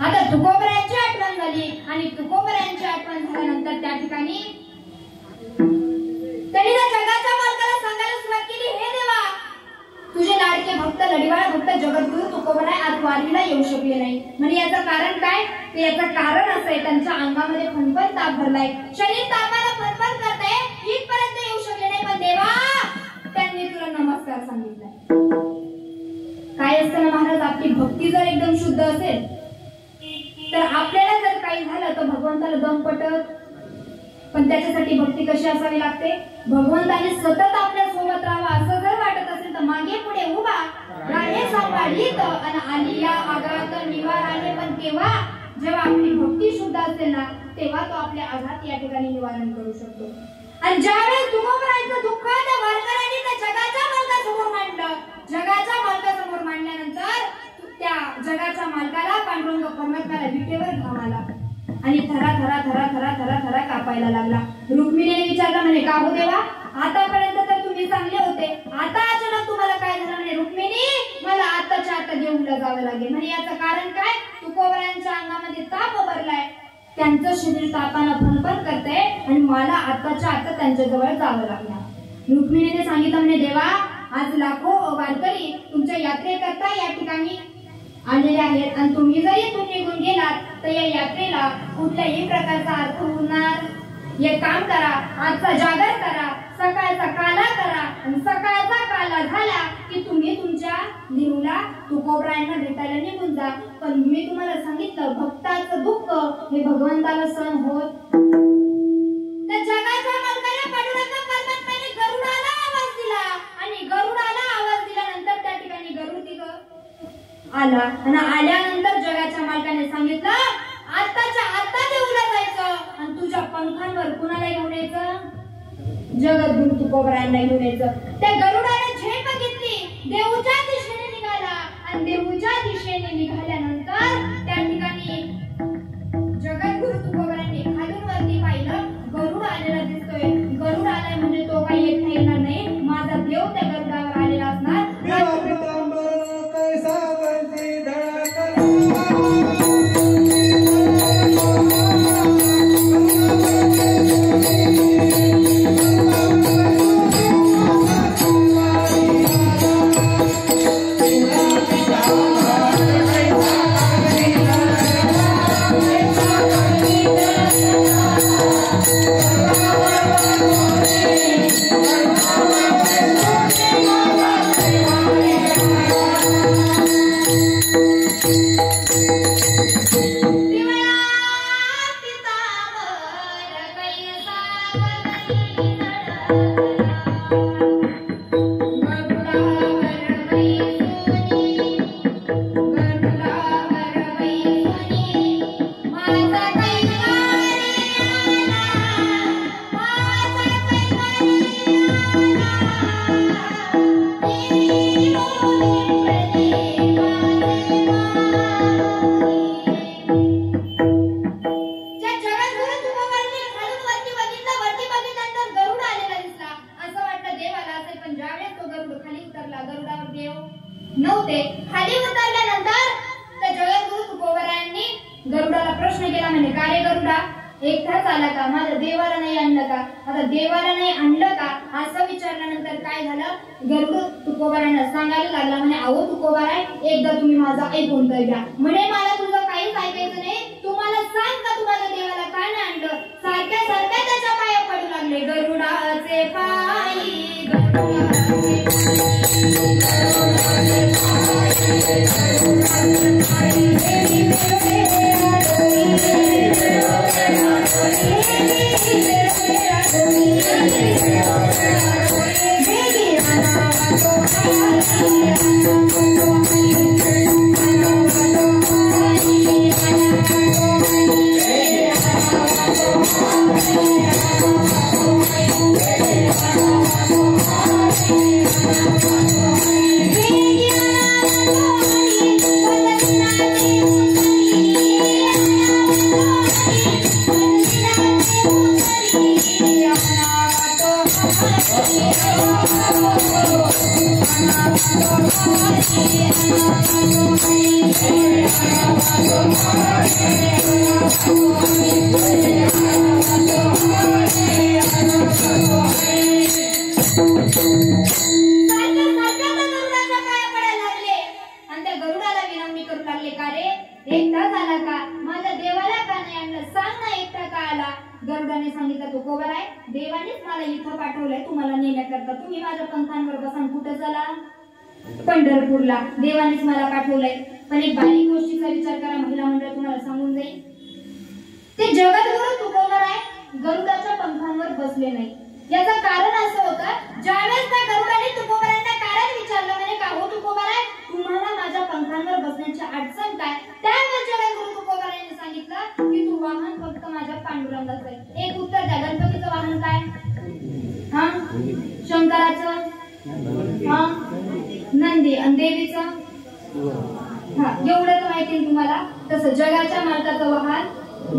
आता तुकोबरायांची आठवण झाली आणि तुकोबरायांची आठवण झाल्यानंतर त्या ठिकाणी त्यांनी त्या जगाच्या मालकाला सांगायला सुरुवात केली, हे देवा, तुझे लाडके भक्त लढीवाळ भक्त जगद्गुरु तुकोबराय आज वारीला येऊ शकले नाही. म्हणजे याचं कारण काय. ते याचं कारण असं आहे, त्यांच्या अंगामध्ये फणफण ताप भरलाय. शरीर तापाला फणफण करताय, इथपर्यंत येऊ शकले नाही. पण देवा, त्यांनी तुला नमस्कार सांगितलाय. काय असतं ना महाराज, आपली भक्ती जर एकदम शुद्ध असेल तर आपल्याला जर काही झालं तर भगवंताला दम पटत. पण त्याच्यासाठी भक्ती कशी असावी लागते. भगवंताने सतत आपल्या सोबत राहावं असं जर वाटत असेल तर मागे पुढे उभा राहे सांभाळीत आणि आलिया आघात निवार आले. पण केव्हा, जेव्हा आपली भक्ती शुद्ध असेल ना, तेव्हा तो आपले आघात या ठिकाणी निवारण करू शकतो. आणि ज्यावेळेस तुकोबरायांचं दुःख त्या वारकऱ्यांनी त्या जगाच्या मालकासमोर मांडलं. जगाच्या मालकासमोर मांडल्यानंतर त्या जगाच्या मालकाला पांडुरंग परमात्म्याला विटेवर घाम आला आणि थरा थरा थरा थरा थरा थरा कापायला लागला. रुक्मिणीने विचारलं, म्हणे का हो देवा, आतापर्यंत तर तुम्ही चांगले होते, आता अचानक तुम्हाला काय झालं. म्हणे रुक्मिणी, मला आताच्या आता देऊळला जावं लागेल. म्हणजे याचं कारण काय. तुकोबरायांच्या अंगामध्ये ताप भरलाय, त्यांचं शरीर तापानं फणफण करतंय आणि मला आताच्या आता त्यांच्या जवळ जावं लागणार. रुक्मिणीने सांगितलं, म्हणे देवा, आज लाखो वारकरी तुमच्या यात्रेकरता या ठिकाणी आलेले आहेत आणि तुम्ही जर इथून निघून गेलात तर या यात्रेला कुठल्याही प्रकारचा अर्थ होणार. एक काम करा, आजचा जागर करा, सकाळचा काला करा आणि सकाळचा काला झाला की तुम्ही तुमच्या देऊला तुकोबरायांना भेटायला निघून जा. पण मी तुम्हाला सांगितलं, भक्ताचं दुःख हे भगवंताला सहन होत. त्या जगाच्या मालकाने पांडुरंग परमात्म्याने गरुडाला आवाज दिला आणि गरुडाला आवाज दिल्यानंतर त्या ठिकाणी गरुड आला आणि आल्यानंतर जगाच्या मालकाने सांगितलं, आताच्या आता देऊला जायचं आणि तुझ्या पंखांवर कुणाला घेऊन यायचं. जगद्गुरु तुकोबरायांना घेऊन यायचं. त्या गरुडाने झेप घेतली, देऊच्या दिशेने निघाला आणि देऊच्या दिशेने निघाल्यानंतर त्या ठिकाणी जगद्गुरु तुकोबरायांनी खालून वरती पाहिलं, गरुड आलेला दिसतोय. गरुड आलाय म्हणजे तो काही एकटा येणार नाही, माझा देव त्या गरुडावर आलेला असणार. नव्हते. खाली उतरल्यानंतर त्या जगद्गुरु तुकोबरायांनी गरुडाला प्रश्न केला, म्हणे का रे गरुडा, एकटाच आला का, माझ्या देवाला नाही आणलं का. आता देवाला नाही आणलं का असं विचारल्यानंतर काय झालं, गरुड तुकोबरायांना सांगायला लागला, म्हणे अहो तुकोबराय, एकदा तुम्ही माझा ऐकून तर घ्या. म्हणे मला तुझं काहीच ऐकायचं नाही, तुम्हाला सांग का तुम्हाला देवाला काय नाही आणलं. सारख्या सारख्या त्याच्या पाया पडू लागले, गरुडाचे पायी गरुडाचे पायी. गरुडाने सांगितलं तुकोबर आहे, देवानेच मला इथं पाठवलंय तुम्हाला नेण्याकरता. तुम्ही माझ्या पंखांवर बसून कुठं चला? पंढरपूरला. देवानेच मला पाठवलंय. पण एक बारीक गोष्टीचा विचार करा, महिला मंडळ तुम्हाला सांगून जाईल. ते जगद्गुरु तुकोबर आहे गरुडाच्या पंखांवर बसले नाही. याचं कारण असं होतं, ज्यावेळेस त्या गरुडाने तुकोबरांना कारण विचारलं, म्हणे का हो तुकोबर आहे, तुम्हाला माझ्या पंखांवर बसण्याची अडचण काय? त्यावेळेस जगद्गुरु तुकोबरांनी सांगितलं की तू वाहन फक्त माझ्या पांडुरंगाचं आहे. एक उत्तर द्या, गणपतीचं वाहन काय? हा, शंकराचं? हा, नंदी. आणि देवीचं? हा, एवढंच माहिती तुम्हाला. तसं जगाच्या मालकाचं वाहन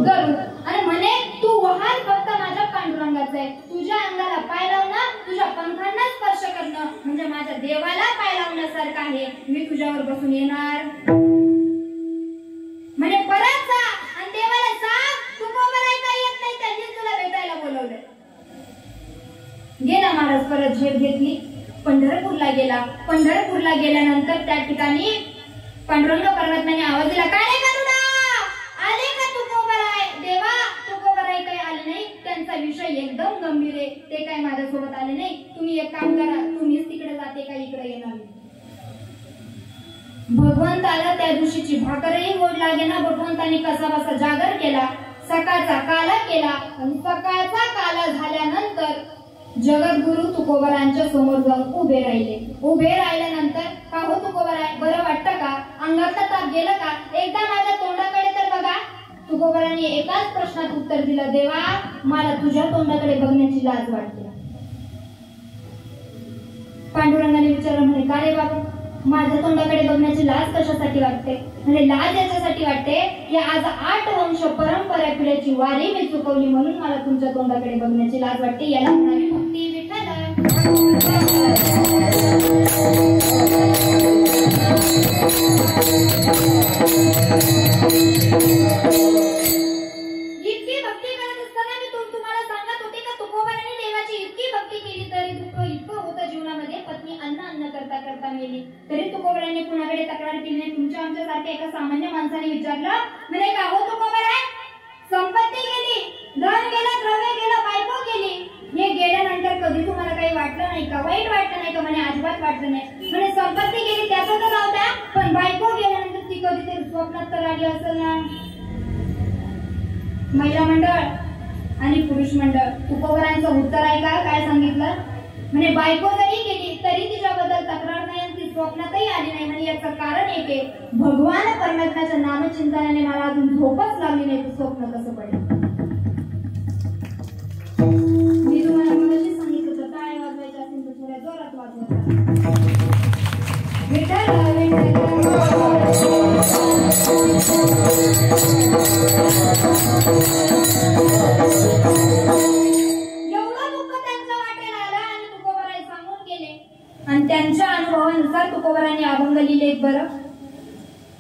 गरुड. आणि म्हणे तू वाहन फक्त माझ्या पांडुरंगाचं आहे. तुझ्या अंगाला पाय लावणं, तुझ्या पंखांना स्पर्श करणं म्हणजे माझ्या देवाला पाय लावण्यासारखं आहे. मी तुझ्यावर बसून येणार. म्हणे परत जा आणि देवाला सांग तुकोबर आहे का येत नाही, त्यांनी तुला भेटायला बोलवलंय. गेला महाराज, परत झेप घेतली, पंढरपूरला गेला. पंढरपूरला गेल्यानंतर त्या ठिकाणी पांडुरंग परमात्म्याने आवाज दिला, काय रे गरुडा, आले का तुकोबर आहे? देवा, तुकोबर आहे काही आले नाही. त्यांचा विषय एकदम गंभीर आहे, ते काय माझ्यासोबत आले नाही. तुम्ही एक काम करा, तुम्हीच तिकडे जाते का इकडे येणार? भगवंताला त्या दिवशीची भाकरही गोड लागे ना. भगवंताने कसा बसा जागर केला, सकाळचा काला केला. आणि सकाळचा काला झाल्यानंतर जगद्गुरु तुकोबरांच्या समोर जाऊन उभे राहिले. उभे राहिल्यानंतर का हो तुकोबर आहे, बरं वाटतं का? अंगातला ताप गेलं का? एकदा माझ्या तोंडाकडे तर बघा. तुकोबरांनी एकाच प्रश्नात उत्तर दिलं, देवा, मला तुझ्या तोंडाकडे बघण्याची लाज वाटते. पांडुरंगाने विचारलं, म्हणे का रे बाबा, माझ्या तोंडाकडे बघण्याची लाज कशासाठी वाटते? म्हणजे लाज याच्यासाठी वाटते की आज 8 वंश परंपरा पिढ्याची वारी मी चुकवली, म्हणून मला तुमच्या तोंडाकडे बघण्याची लाज वाटते. याला म्हणावी भक्ती विठ्ठल. इतकी भक्ती करत असताना मी तुम्हाला सांगत होते का तुकोबरांनी देवाची इतकी भक्ती केली तरी दुःख इतकं होतं जीवनामध्ये. पत्नी अन्न करता करता मेली तरी तुकोबरांनी कुणाकडे तक्रार केली नाही. तुमच्या आमच्यासारख्या एका सामान्य माणसाने विचारलं, म्हणे का हो तुकोबर आहे, संपत्ती गेली, धन गेलं, द्रव्य गेलं, बायको गेली, हे गेल्यानंतर कधी तुम्हाला काही वाटलं नाही का? वाईट वाटलं नाही का? म्हणे अजिबात वाटलं नाही. म्हणे संपत्ती गेली त्याचं तर राहू द्या, पण बायको गेल्यानंतर ती कधीतरी स्वप्नात तर आली असेल ना. महिला मंडळ आणि पुरुष मंडळ, तुकोबरांचं उत्तर आहे का? काय सांगितलं? म्हणे बायको जरी गेली तरी तिच्याबद्दल तक्रार नाही आणि ती स्वप्नातही आली नाही. म्हणजे याचं कारण एक आहे, भगवान परमात्म्याच्या नामचिंतनाने मला अजून झोपच लागली नाही, तर स्वप्न कसं पडेल? मी तुम्हाला मगाशी सांगितलं तर टाळ्या वाजवायच्या असेल तर थोड्या जोरात वाजवा. विठ्ठल आणि त्यांच्या अनुभवानुसार तुकोबरांनी अभंग लिहिले. बरं,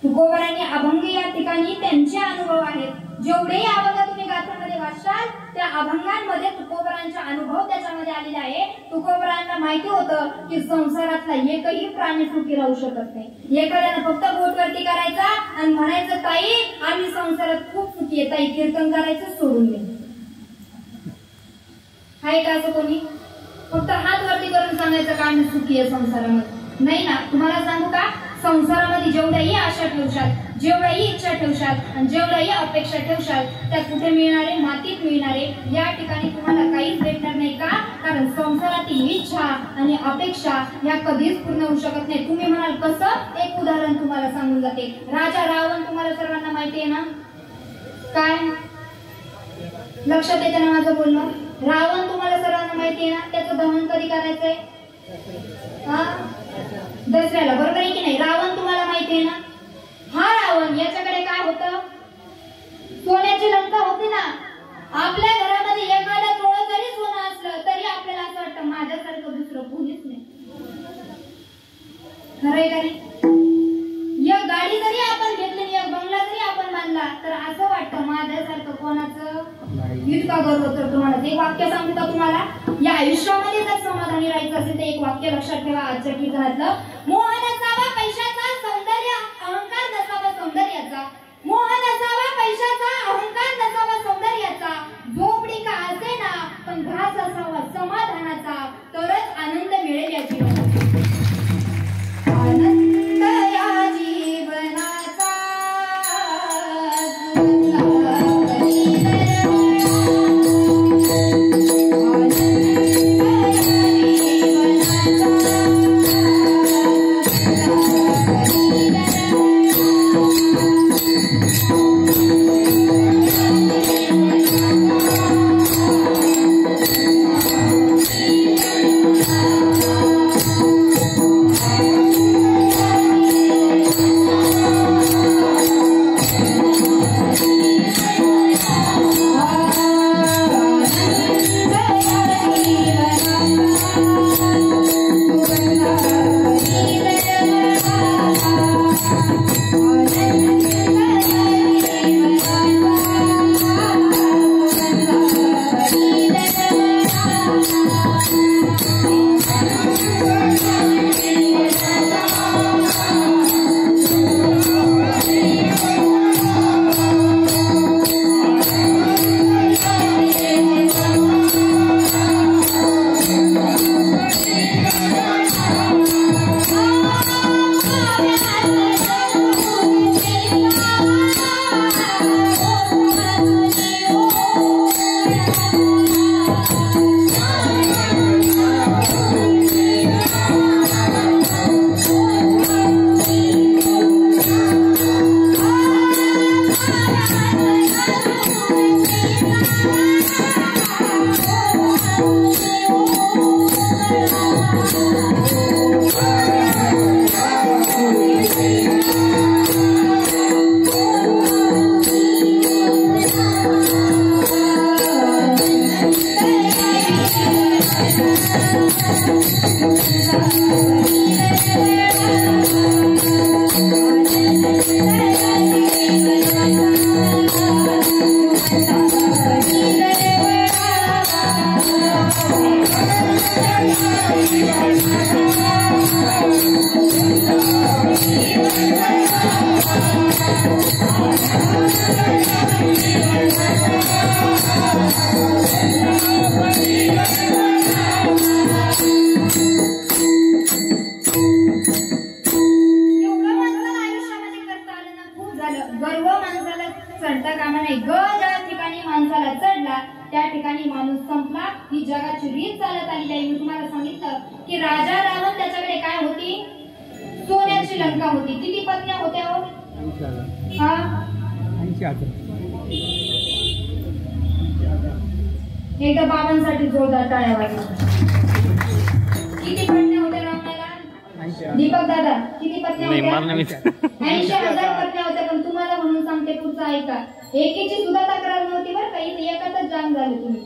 तुकोबरांनी अभंग या ठिकाणी त्यांचे अनुभव आहेत. जेवढेही अभंग तुम्ही गाथामध्ये वाचाल त्या अभंगांमध्ये तुकोबरांचे अनुभव त्याच्यामध्ये आलेले आहे. तुकोबरांना माहिती होतं की संसारातला एकही प्राणी सुखी राहू शकत नाही. एखाद्यानं फक्त बोटवरती करायचा आणि म्हणायचं, ताई आम्ही संसारात खूप सुखी आहे, ताई कीर्तन करायचं सोडून दे. आहे का असं कोणी? फक्त हात वरती करून सांगायचं का आम्ही सुखी आहे संसारामध्ये? नाही ना. तुम्हाला सांगू का, संसारामध्ये जेवढ्याही आशा ठेवशाल, जेवढ्याही इच्छा ठेवशाल आणि जेवढ्याही अपेक्षा ठेवशाल त्या कुठे मिळणारे, मातीत मिळणारे. या ठिकाणी तुम्हाला काहीच भेटणार नाही. का? कारण संसारातील इच्छा आणि अपेक्षा या कधीच पूर्ण होऊ शकत नाही. तुम्ही म्हणाल कसं? एक उदाहरण तुम्हाला सांगून जाते. राजा रावण तुम्हाला सर्वांना माहिती आहे ना? काय लक्षात येते ना माझं बोलणं? रावण तुम्हाला सर्वांना माहिती आहे ना? त्याचं दहन कधी करायचंय? दसऱ्याला, बरोबर आहे की नाही? रावण तुम्हाला माहिती आहे ना? हा रावण याच्याकडे काय होतं? सोन्याची लंका होती ना. आपल्या घरामध्ये एखादा तोळ जरी सोनं असलं तरी आपल्याला असं वाटतं माझ्यासारखं दुसरं कोणीच नाही. खरंय का नाही? एक गाडी जरी आपण घेतली, एक बंगला जरी आपण बांधला तर असं वाटतं माझ्यासारखं कोणाचं. इतका गर्व तर तुम्हाला. एक वाक्य सांगू का तुम्हाला? या आयुष्यामध्ये जर समाधानी राहायचं असेल तर एक वाक्य लक्षात ठेवा आजच्या कीर्तनातलं. मोह नसावा पैशाचा, सौंदर्य अहंकार नसावा सौंदर्याचा. मोह नसावा पैशाचा, अहंकार नसावा सौंदर्याचा. झोपडी का असे ना पण घास असावा समाधानाचा, तरच आनंद मिळेल या जीवनात. आनंद या जीवनाचा गर्व माणसाला चढता कामा नाही. ज्या ठिकाणी माणसाला चढला त्या ठिकाणी माणूस संपला. ही जगाची रीत चालत आलेली आहे. मी तुम्हाला सांगितलं की राजा रावण त्याच्याकडे काय होती? सोन्याची लंका होती. किती पत्न्या होत्या हो? एकदा बाबांसाठी जोरदार टाळ्या वाजवा. किती पत्न्या होत्या रावणाला? दीपक दादा किती पत्न्या होत्या? 80,000 पत्न्या होत्या. पण तुम्हाला म्हणून सांगते पुढचं ऐका. एकीची सुद्धा तक्रार नव्हती बरं का. एकातच जाम झाले तुम्ही.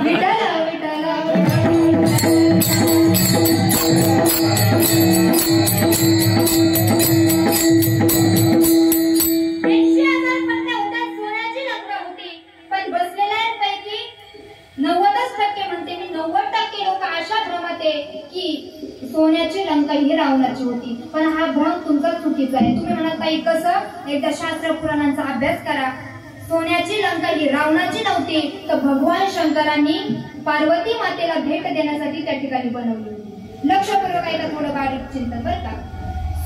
विठाला विठाला 80,000 पत्न्या होत्या. सोन्याची लंका होती. पण बसलेल्यांपैकी 90% म्हणते मी 90% लोक अशा भ्रमात आहे की सोन्याची लंका ही रावणाची होती. पण हा भ्रम तुमचा चुकीचा आहे. तुम्ही म्हणत नाही कसं? एकदा शास्त्र पुराणांचा अभ्यास करा. सोन्याची लंका ही रावणाची नव्हती तर भगवान शंकरांनी पार्वती मातेला भेट देण्यासाठी त्या ठिकाणी बनवली. लक्षपूर्वक ऐका, थोडं बारीक चिंतन बरं का.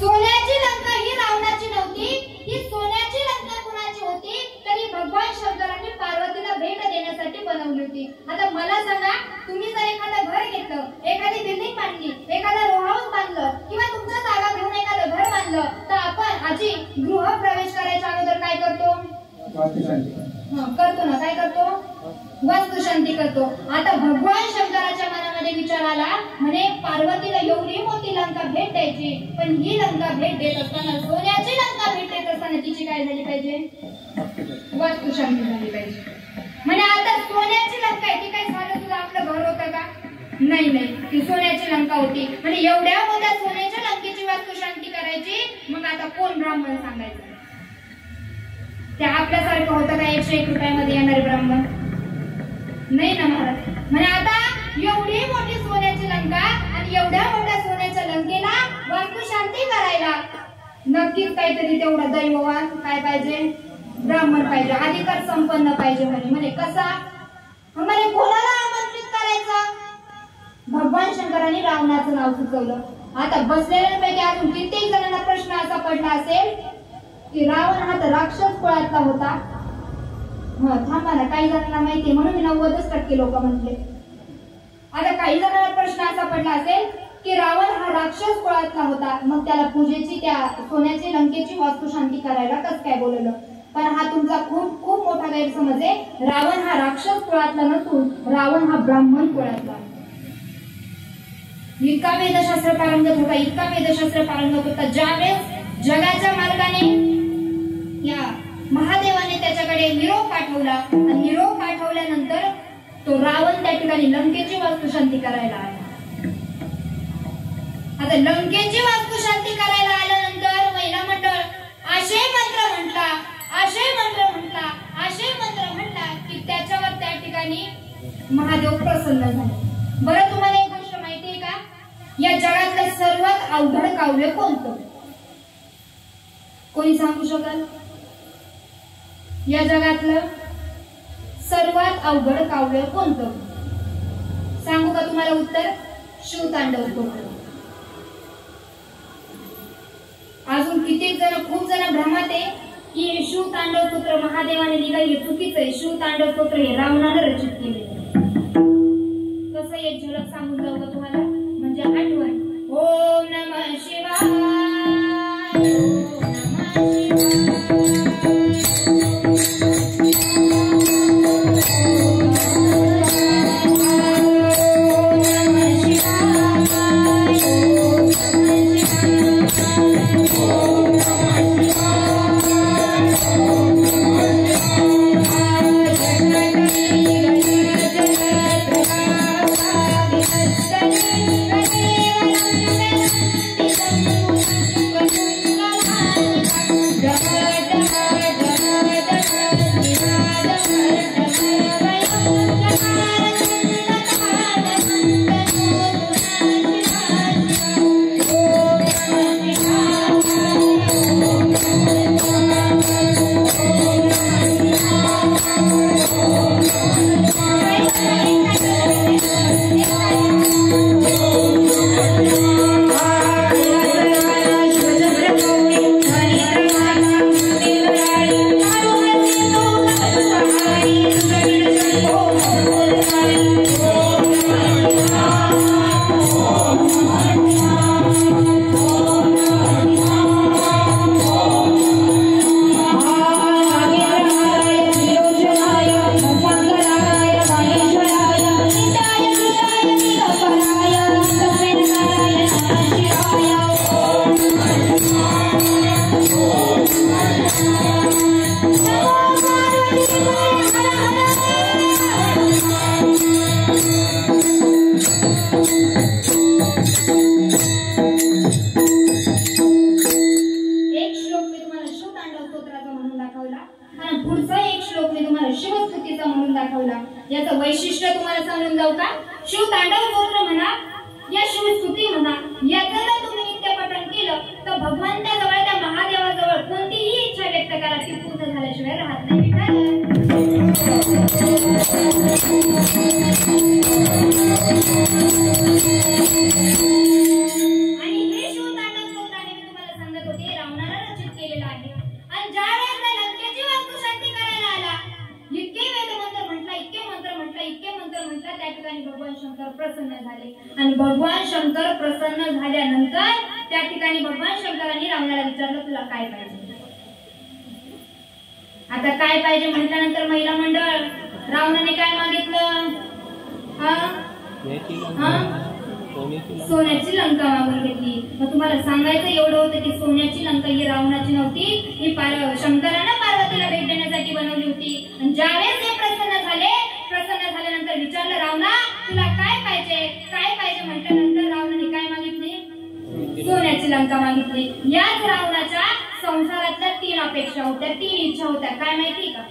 सोन्याची लंका ही रावणाची नव्हती, ही सोन्याची लंका कुणाची होती? तरी भगवान शंकरांनी पार्वतीला भेट देण्यासाठी बनवली होती. आता मला सांगा, तुम्ही जर एखादं घर घेतलं, एखादी बिल्डिंग बांधली, एखादा रो हाऊस बांधलं किंवा तुमचा जागा घेऊन एखादं घर बांधलं, तर आपण आधी गृह प्रवेश करायच्या अगोदर काय करतो? करतो ना, काय करतो? वास्तुशांती करतो. आता भगवान शंकराच्या मनामध्ये विचार आला, म्हणे पार्वतीला एवढी मोठी लंका भेट द्यायची, पण ही लंका भेट देत असताना, सोन्याची लंका भेट देत असताना तिची काय झाली पाहिजे? वास्तुशांती झाली पाहिजे. म्हणे आता सोन्याची लंका आहे, ती काय झालं तुझं आपलं घर होतं का? नाही नाही, ती सोन्याची लंका होती. म्हणजे एवढ्या मोठ्या सोन्याच्या लंकेची वास्तुशांती करायची, मग आता कोण ब्राह्मण सांगायचं? ते आपल्यासारखं होतं का 101 रुपयामध्ये येणारे ब्राह्मण? नाही ना महाराज. म्हणजे आता एवढी मोठी सोन्याची लंका आणि एवढ्या मोठ्या सोन्याच्या लंकेला वास्तुशांती करायला नक्कीच काहीतरी तेवढा दैववान काय पाहिजे? ब्राह्मण पाहिजे, अधिकार संपन्न पाहिजे. म्हणे कसा? म्हणे कोणाला आमंत्रित करायचं? भगवान शंकरांनी रावणाचं नाव सुचवलं. आता बसलेल्यांपैकी अजून कित्येक जणांना प्रश्न असा पडला असेल की रावण हा तर राक्षस कुळातला होता. थांबा ना, काही जणांना माहिती म्हणून मी 90% लोक म्हटले. आता काही जणांना प्रश्न असा पडला असेल की रावण हा राक्षस कुळातला होता, मग त्याला पूजेची, त्या सोन्याची लंकेची वास्तुशांती करायला कसं काय बोलवलं? पण हा तुमचा खूप खूप मोठा गैरसमज आहे. रावण हा राक्षस कुळातला नसून रावण हा ब्राह्मण कुळातला. इतका वेदशास्त्र पारंगत होता, इतका वेदशास्त्र पारंगत होता, ज्यावेळेस जगाच्या मार्गाने या महादेवाने त्याच्याकडे निरोप पाठवला आणि निरोप पाठवल्यानंतर तो रावण त्या ठिकाणी लंकेची वास्तुशांती करायला आला. आता लंकेची वास्तुशांती करायला आल्यानंतर महिला मंडळ असे मंत्र म्हटला, असे मंत्र म्हटला, असे मंत्र म्हटला की त्याच्यावर त्या ठिकाणी महादेव प्रसन्न झाले. बरं, तुम्हाला एक गोष्ट माहितीये का? या जगातलं सर्वात अवघड काव्य कोणतं? कोणी सांगू शकाल? या जगातलं सर्वात अवघड काव्य कोणतं? सांगू का तुम्हाला उत्तर? शिवतांडव स्तोत्र. अजून कित्येक जण, खूप जण भ्रमात आहे की शिवतांडव स्तोत्र महादेवाने लिहिलं, हे चुकीचं आहे. शिवतांडव स्तोत्र हे रावणाने रचित केले. कसं एक झलक सांगून जाऊ का तुम्हाला, म्हणजे आठवण. ओम नमः शिवाय, ओम नमः याचं वैशिष्ट्य तुम्हाला समजून जाऊ का? शिवतांडव स्तोत्र म्हणा या शिवस्तुती म्हणा, याचं जर तुम्ही नित्यपठण केलं तर भगवंता जवळ, त्या महादेवाजवळ कोणतीही इच्छा व्यक्त करा ती पूर्ण झाल्याशिवाय राहत नाही. आणि हे शिवतांडव स्तोत्राने मी तुम्हाला प्रसन्न झाले आणि भगवान शंकर प्रसन्न झाल्यानंतर त्या ठिकाणी भगवान शंकरांनी रावणाला विचारलं तुला काय पाहिजे. आता काय पाहिजे म्हटल्यानंतर महिला मंडळ रावणाने काय मागितलं. सोन्याची लंका मागून घेतली. मग तुम्हाला सांगायचं एवढं होतं की सोन्याची लंका ही रावणाची नव्हती, ही शंकरानं पार्वतीला भेट देण्यासाठी बनवली होती. आणि ज्यावेळेस हे प्रसन्न झाल्यानंतर विचारलं रावणा तुला काय पाहिजे म्हटल्यानंतर रावणाने काय मागितली. सोन्याची लंका मागितली. याच रावणाच्या संसारातल्या 3 अपेक्षा होत्या, 3 इच्छा होत्या. काय माहिती का.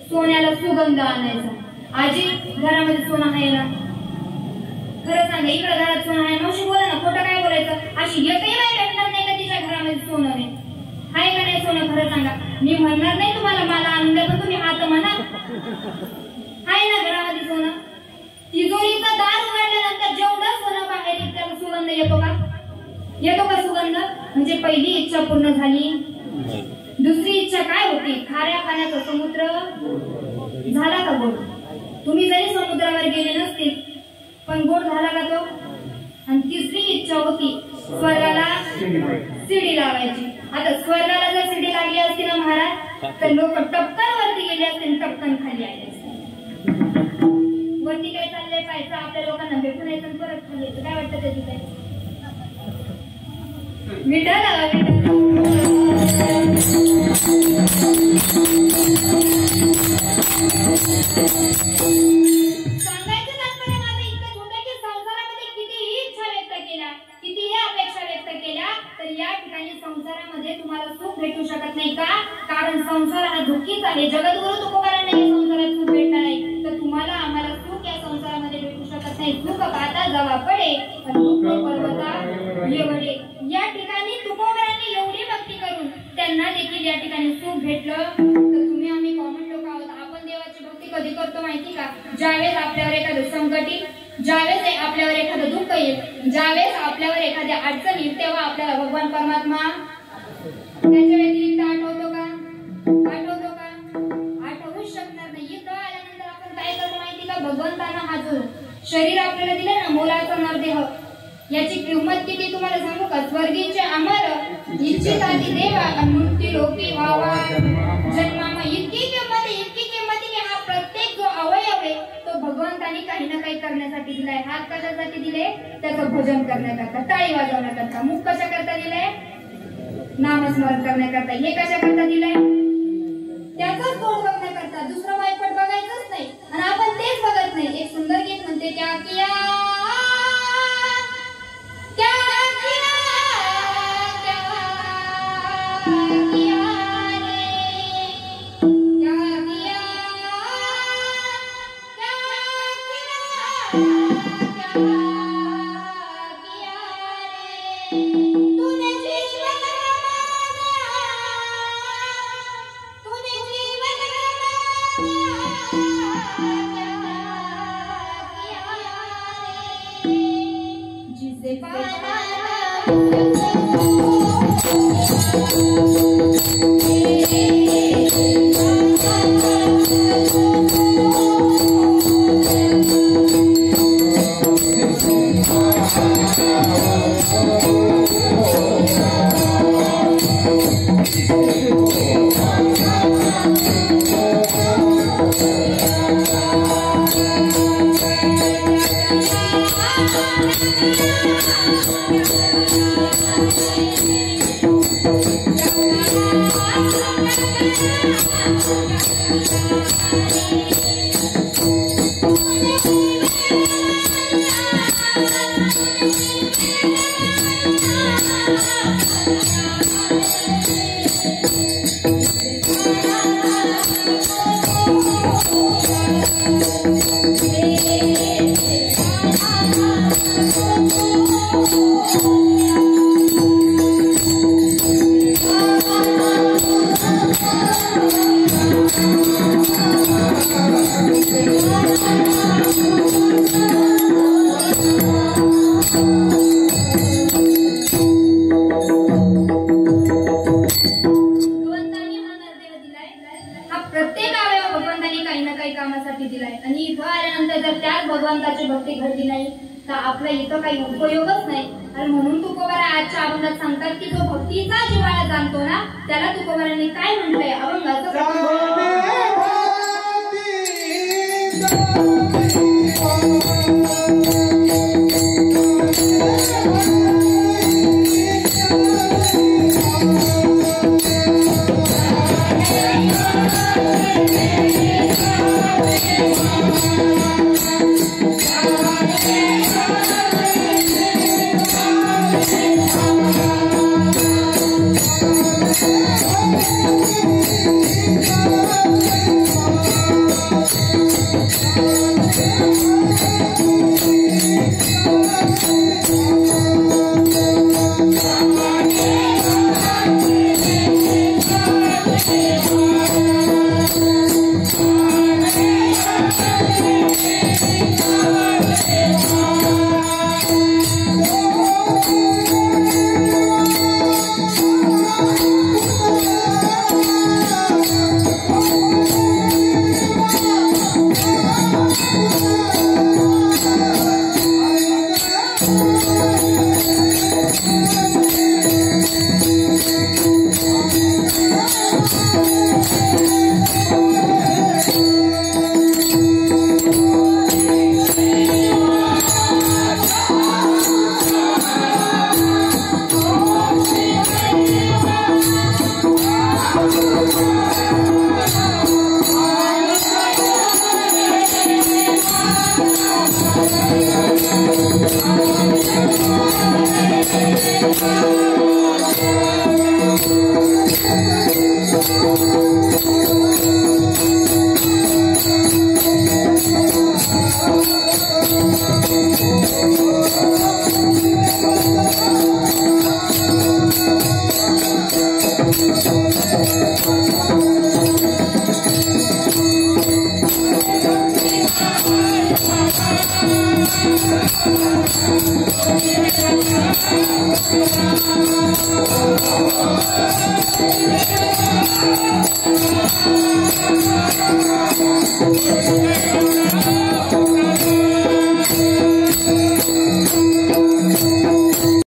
सोन्याला सुगंध आणायचा. आजी घरामध्ये सोनं आहे ना. खरं सांगा इकडे घरात सोनं आहे. मावशी बोला ना खोटं काय बोलायचं. अशी एकही बाई भेटणार नाही का तिच्या घरामध्ये सोनं नाही आहे का नाही. सोनं खरं सांगा. मी म्हणणार नाही तुम्हाला मला आणून द्या पण तुम्ही हात म्हणा आहे ना घरामध्ये सोनं. तिजोरीचं दार उघडल्यानंतर जेवढं सोनं बाहेर येईल त्याला सुगंध येतो का सुगंध. म्हणजे पहिली इच्छा पूर्ण झाली. दुसरी इच्छा काय होती. खाऱ्या पाण्याचा समुद्र झाला का गोड. तुम्ही जरी समुद्रावर गेले नसतील पण गोड झाला का तो. आणि तिसरी इच्छा होती स्वर्गाला शिडी लावायची. आता स्वर्गाला जर शिडी लागली असती ना महाराज तर लोक टपकन वरती गेले असते टपकन खाली आले असते. वरती काय चाललंय पाहायचं आपल्या लोकांना भेटून यायचं परत खाली यायचं. काय वाटतं त्याची काय सांगायचं तात्पर्य माझं इतकंच होतं की संसारामध्ये कितीही इच्छा व्यक्त केल्या, कितीही अपेक्षा व्यक्त केल्या तर या ठिकाणी संसारामध्ये तुम्हाला सुख भेटू शकत नाही. का. कारण संसार हा दुःखीच आहे. जगद्गुरु तुकोबारांना संसारात सुख भेटणार नाही तर तुम्हाला आम्हाला सुख या संसारामध्ये भेटू शकत नाही. सुख पाता जवा पडे दुःख पर्वता येवडे. या ठिकाणी तुकोबारांनी एवढी भक्ती करून त्यांना देखील या ठिकाणी सुख भेटलं. तर तुम्ही आम्ही कॉमन लोक आहोत. आपण देवाची भक्ती कधी करतो माहिती का. ज्यावेळेस आपल्यावर एखादं संकट येईल, ज्यावेळेस आपल्यावर एखादं दुःख येईल, ज्यावेळेस आपल्यावर एखाद्या अडचण येईल तेव्हा आपल्याला भगवान परमात्मा त्याच्या व्यतिरिक्त आठवतो का. आठवूच शकणार नाही. इथं आल्यानंतर आपण काय करतो माहिती का. भगवंतांना हा जो शरीर आपल्याला दिलं ना मोलाचा नरदेह याची किंमत किती तुम्हाला सांगू का. स्वर्गीचे अमर इच्छित आधी देवा मृत्यू लोकी व्हावा जन्मामा. इतकी किंमत की हा प्रत्येक जो अवयव आहे तो भगवंतांनी काही ना काही करण्यासाठी दिलाय. हात कशासाठी दिले. त्याचं भजन करण्याकरता, टाळी वाजवण्याकरता. मुख कशा करता दिलंय. नामस्मरण करण्याकरता. हे कशा करता दिलंय. त्याचंच तोड बघण्याकरता. दुसरं वाईपट बघायचंच नाही. आणि आपण तेच बघत नाही. एक सुंदर गीत म्हणते त्या किया भगवंताने काही ना काही कामासाठी दिलाय आणि इथं आल्यानंतर जर त्याच भगवंताची भक्ती घडली नाही तर आपला इथं काही उपयोगच नाही. आणि म्हणून तुकोबाराय आजच्या अभंगात सांगतात की जो भक्तीचा जिव्हाळा जाणतो ना त्याला तुकोबारांनी काय म्हटलंय अभंगाचं Thank you.